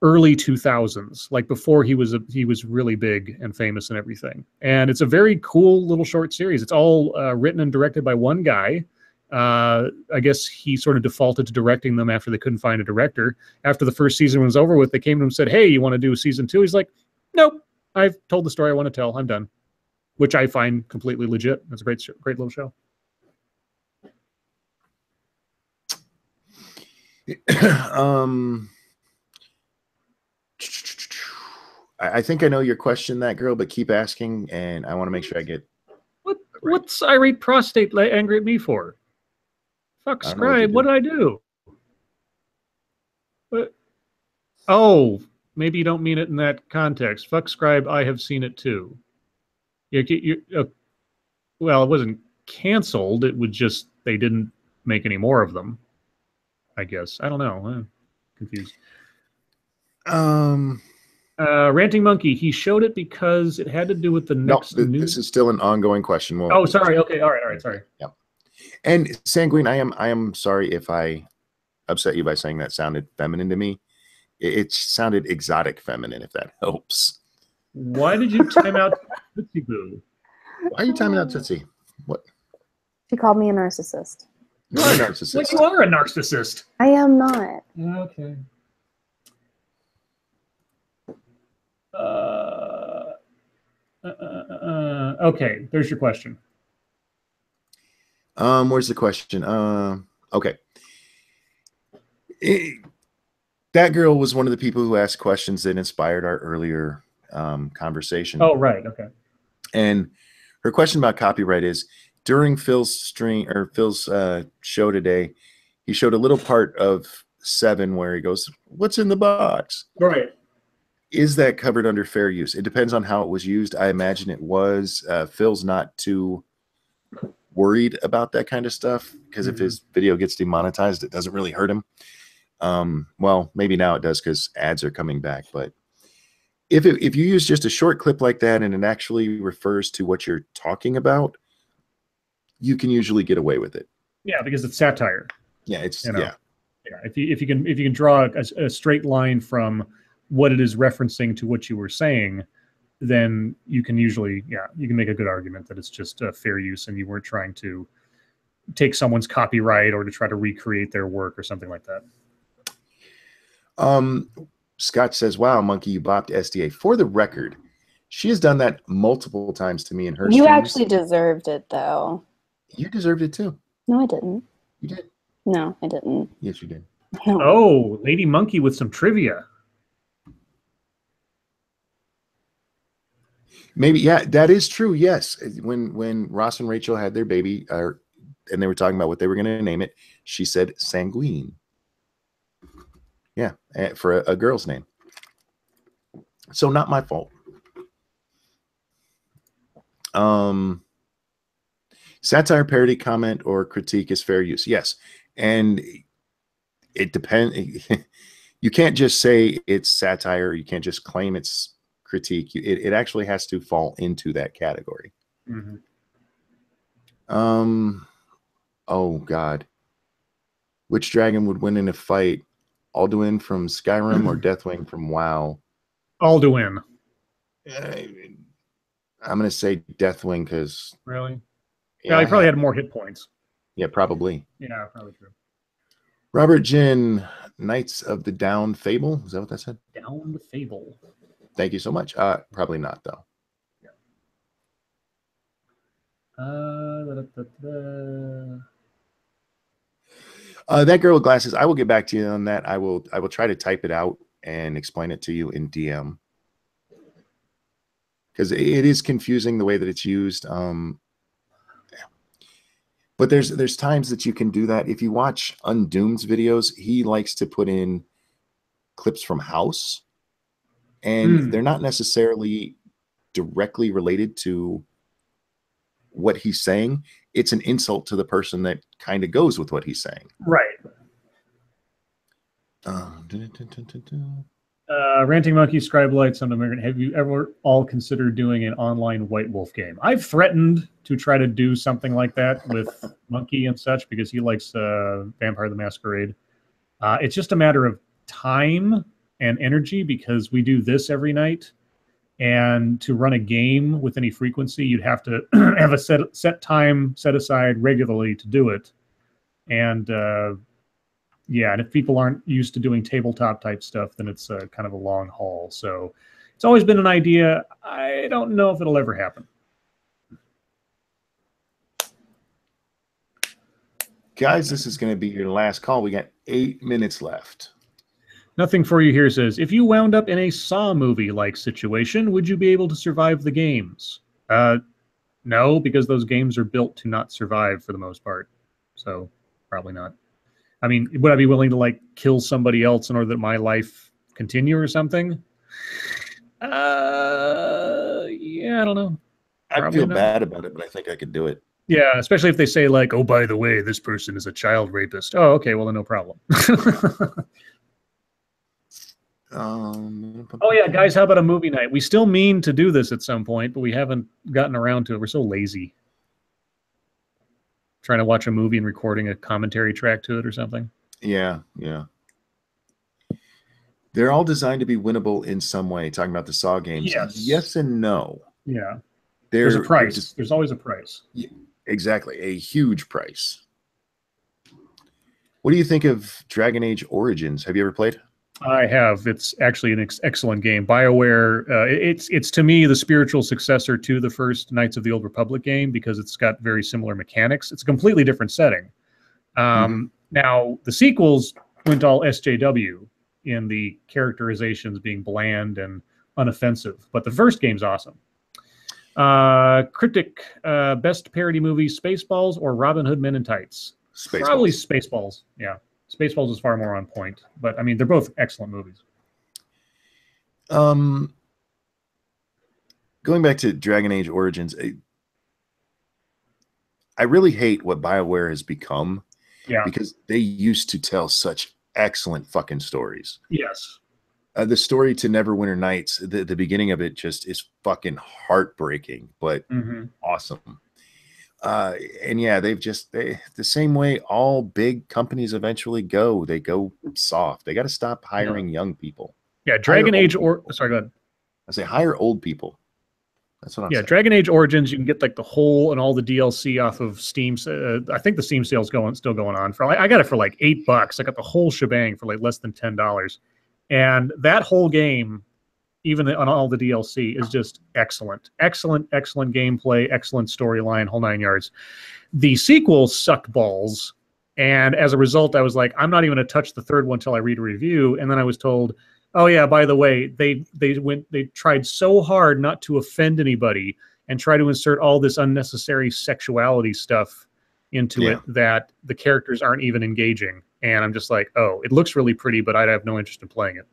early 2000s, like before he was really big and famous and everything. And it's a very cool little short series. It's all written and directed by one guy. I guess he sort of defaulted to directing them after they couldn't find a director. After the first season was over with, they came to him and said, "Hey, you want to do season 2?" He's like, "Nope, I've told the story I want to tell. I'm done," which I find completely legit. It's a great little show. I think I know your question, that girl, but keep asking, and I want to make sure I get. What's irate prostate angry at me for? Fuck I don't know what you Scribe. What did I do? What? Oh, maybe you don't mean it in that context. Fuck Scribe. I have seen it too. Well, it wasn't canceled. It was just they didn't make any more of them. I guess. I don't know. I'm confused. Ranting Monkey. He showed it because it had to do with the next news. This is still an ongoing question. Oh, sorry. Okay. All right. Sorry. Yeah. And Sanguine, I am sorry if I upset you by saying that sounded feminine to me. It sounded exotic feminine, if that helps. Why did you time out Tootsie Boo? Why are you timing out Tootsie? What? She called me a narcissist. You're a narcissist. Well, you are a narcissist. I am not. Okay. Okay, there's your question. Where's the question? Okay. That girl was one of the people who asked questions that inspired our earlier conversation. Oh, right. Okay. And her question about copyright is, during Phil's show today, he showed a little part of 7 where he goes, "What's in the box?" Right. Is that covered under fair use? It depends on how it was used. I imagine it was. Phil's not too worried about that kind of stuff because if his video gets demonetized, it doesn't really hurt him. Well, maybe now it does because ads are coming back. But if you use just a short clip like that and it actually refers to what you're talking about, you can usually get away with it. Yeah, because it's satire. Yeah, it's Yeah. If you can draw a straight line from what it is referencing to what you were saying, then you can usually, you can make a good argument that it's just fair use and you weren't trying to take someone's copyright or to try to recreate their work or something like that. Scott says, wow, Monkey, you bopped SDA. For the record, she has done that multiple times to me in her You streams. actually deserved it, though. You deserved it too. No, I didn't. You did. No, I didn't. Yes, you did. No. Oh, Lady Monkey with some trivia. Maybe, yeah, that is true. Yes, when Ross and Rachel had their baby, and they were talking about what they were going to name it, she said Sanguine. Yeah, for a girl's name. So not my fault. Satire, parody, comment, or critique is fair use. Yes, and it depends. You can't just say it's satire. You can't just claim it's critique. It actually has to fall into that category. Mm-hmm. Oh God, which dragon would win in a fight? Alduin from Skyrim or Deathwing from WoW? Alduin. I'm gonna say Deathwing because Really? Yeah, he probably had more hit points. Yeah, probably. Yeah, probably true. Robert Jin, Knights of the Down Fable. Is that what that said? Down the Fable. Thank you so much. Probably not though. That girl with glasses. I will get back to you on that. I will try to type it out and explain it to you in DM because it is confusing the way that it's used. But there's times that you can do that. If you watch Undoom's videos, he likes to put in clips from House, and they're not necessarily directly related to what he's saying. It's an insult to the person that kind of goes with what he's saying. Right. Ranting Monkey, Scribe Light, Son of American. Have you ever all considered doing an online White Wolf game? I've threatened to try to do something like that with Monkey and such because he likes Vampire the Masquerade. It's just a matter of time and energy because we do this every night. And to run a game with any frequency, you'd have to have a set time set aside regularly to do it. And and if people aren't used to doing tabletop type stuff, then it's kind of a long haul. So it's always been an idea. I don't know if it'll ever happen. Guys, this is going to be your last call. We got 8 minutes left. Nothing for you here says, if you wound up in a Saw movie-like situation, would you be able to survive the games? No, because those games are built to not survive for the most part. So probably not. I mean, would I be willing to like kill somebody else in order that my life continue or something? Yeah, I don't know. I feel bad about it, but I think I could do it. Yeah, especially if they say like, oh, by the way, this person is a child rapist. Oh, okay, well, then no problem. Oh yeah, guys, how about a movie night? We still mean to do this at some point, but we haven't gotten around to it. We're so lazy. Trying to watch a movie and recording a commentary track to it or something. Yeah. They're all designed to be winnable in some way. Talking about the Saw games. Yes and no. Yeah. There's a price. There's always a price. Yeah, exactly. A huge price. What do you think of Dragon Age Origins? Have you ever played? I have. It's actually an excellent game. BioWare, it's to me the spiritual successor to the first Knights of the Old Republic game because it's got very similar mechanics. It's a completely different setting. Now, the sequels went all SJW in the characterizations being bland and unoffensive, but the first game's awesome. Cryptic, best parody movie, Spaceballs or Robin Hood Men in Tights? Probably Spaceballs, yeah. Spaceballs is far more on point, but I mean, they're both excellent movies. Going back to Dragon Age Origins, I really hate what BioWare has become. Yeah. Because they used to tell such excellent fucking stories. Yes. The story to Neverwinter Nights, the beginning of it just is fucking heartbreaking, but awesome. And yeah, the same way all big companies eventually go. They go soft. They got to stop hiring young people. Yeah, Dragon Age sorry, go ahead. I say hire old people. That's what I'm Yeah, saying. Dragon Age Origins, you can get like the whole and all the DLC off of Steam. I think the Steam sale's still going on. I got it for like $8. I got the whole shebang for like less than $10. And that whole game, even on all the DLC, is just excellent. Excellent gameplay, excellent storyline, whole 9 yards. The sequel sucked balls. And as a result, I was like, I'm not even going to touch the third one until I read a review. And then I was told, oh yeah, by the way, they tried so hard not to offend anybody and try to insert all this unnecessary sexuality stuff into it that the characters aren't even engaging. And I'm just like, oh, it looks really pretty, but I'd have no interest in playing it.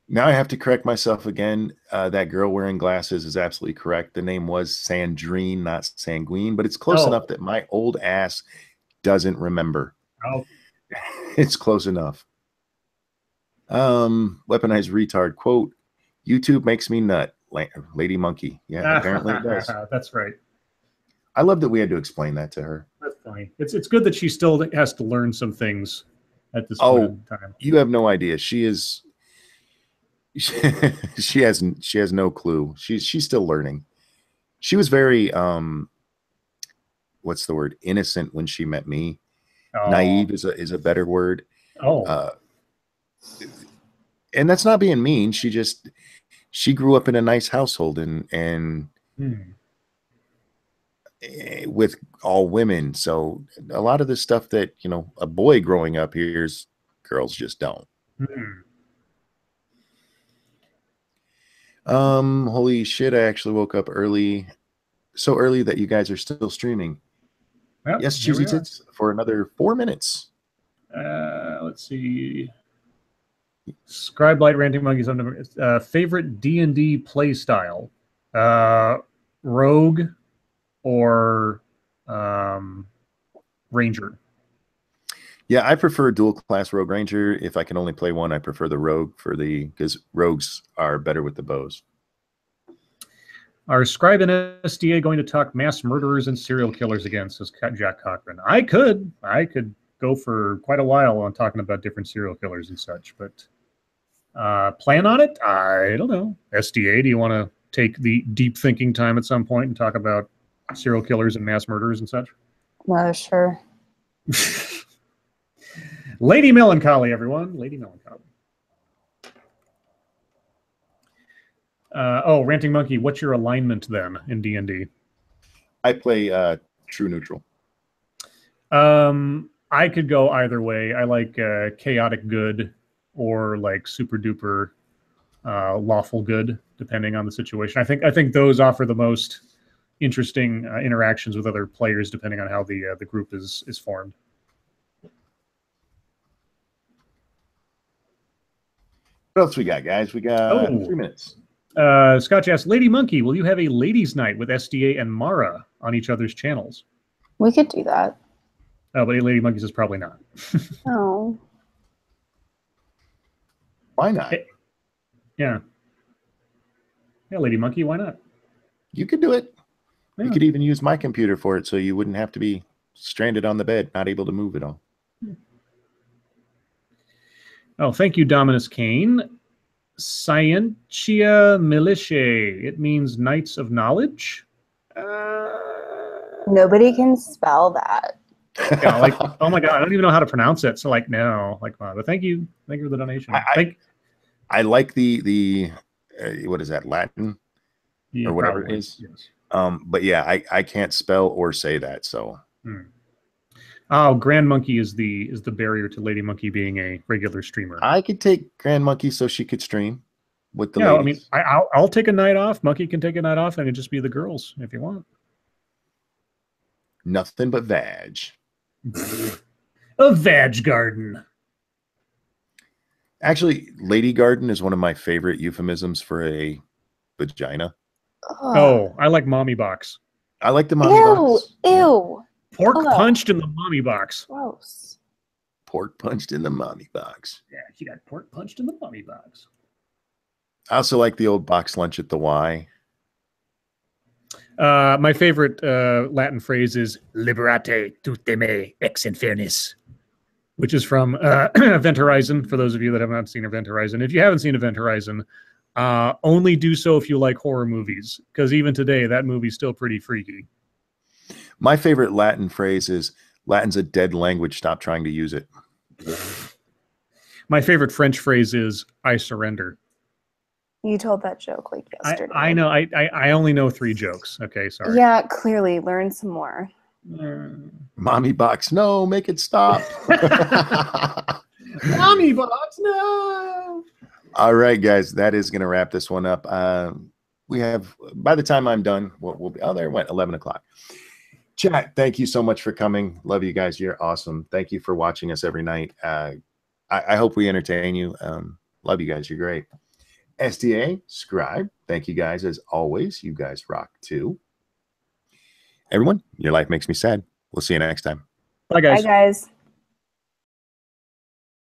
Now I have to correct myself again. That girl wearing glasses is absolutely correct. The name was Sandrine, not Sanguine, but it's close enough that my old ass doesn't remember. Oh. It's close enough. Weaponized retard quote, YouTube makes me nut. Lady Monkey. Yeah, apparently it does. That's right. I love that we had to explain that to her. That's funny. It's good that she still has to learn some things at this point in time. You have no idea. She is she has no clue. She's still learning. She was very what's the word? Innocent when she met me. Naive is a better word. And that's not being mean. She grew up in a nice household and with all women. So a lot of the stuff that, a boy growing up hears, girls just don't. Holy shit, I actually woke up early. So early that you guys are still streaming. Yep, yes, Cheesy Tits, for another 4 minutes. Let's see. Scribe Light Ranting Monkeys on favorite D&D play style. Rogue or Ranger. Yeah, I prefer dual class Rogue Ranger. If I can only play one, I prefer the Rogue because rogues are better with the bows. Are Scribe and SDA going to talk mass murderers and serial killers again, says Jack Cochran. I could go for quite a while on talking about different serial killers and such, but plan on it? I don't know. SDA, do you want to take the deep thinking time at some point and talk about serial killers and mass murderers and such? No, sure. Lady Melancholy, everyone. Lady Melancholy. Ranting Monkey, what's your alignment then in D&D? I play true neutral. I could go either way. I like chaotic good or like super duper lawful good, depending on the situation. I think those offer the most interesting interactions with other players, depending on how the group is formed. What else we got, guys? We got 3 minutes. Scotch asks, Lady Monkey, will you have a ladies' night with SDA and Mara on each other's channels? We could do that. Oh, but Lady Monkey says probably not. Oh. Why not? Yeah, Lady Monkey, why not? You could do it. Yeah. You could even use my computer for it so you wouldn't have to be stranded on the bed, not able to move at all. Oh, thank you, Dominus Kane. Scientia Militia. It means Knights of Knowledge. Nobody can spell that. Yeah, like, oh my god, I don't even know how to pronounce it. So like, no, like, but thank you for the donation. I like the what is that, Latin or whatever probably. it is. Yes. But yeah, I can't spell or say that. So. Oh, Grand Monkey is the barrier to Lady Monkey being a regular streamer. I could take Grand Monkey so she could stream with the ladies. I mean, I'll take a night off. Monkey can take a night off, and it can just be the girls if you want. Nothing but vag. A vag garden. Actually, Lady Garden is one of my favorite euphemisms for a vagina. Oh, I like mommy box. I like the mommy box. Ew. Pork punched in the mommy box. Gross. Pork punched in the mommy box. Yeah, she got pork punched in the mommy box. I also like the old box lunch at the Y. My favorite Latin phrase is "liberate tutte me ex infernis," which is from Event Horizon. For those of you that have not seen Event Horizon, if you haven't seen Event Horizon, Only do so if you like horror movies, because even today, that movie's still pretty freaky. My favorite Latin phrase is, Latin's a dead language. Stop trying to use it. My favorite French phrase is, I surrender. You told that joke like yesterday. I know. I only know 3 jokes. Okay, sorry. Yeah, clearly. Learn some more. Mommy box, no, make it stop. Mommy box, no. All right, guys, that is going to wrap this one up. We have, by the time I'm done, we'll be, oh, there it went, 11 o'clock. Chat, thank you so much for coming. Love you guys. You're awesome. Thank you for watching us every night. I hope we entertain you. Love you guys. You're great. SDA, Scribe, thank you guys as always. You guys rock too. Everyone, your life makes me sad. We'll see you next time. Bye, guys. Bye, guys.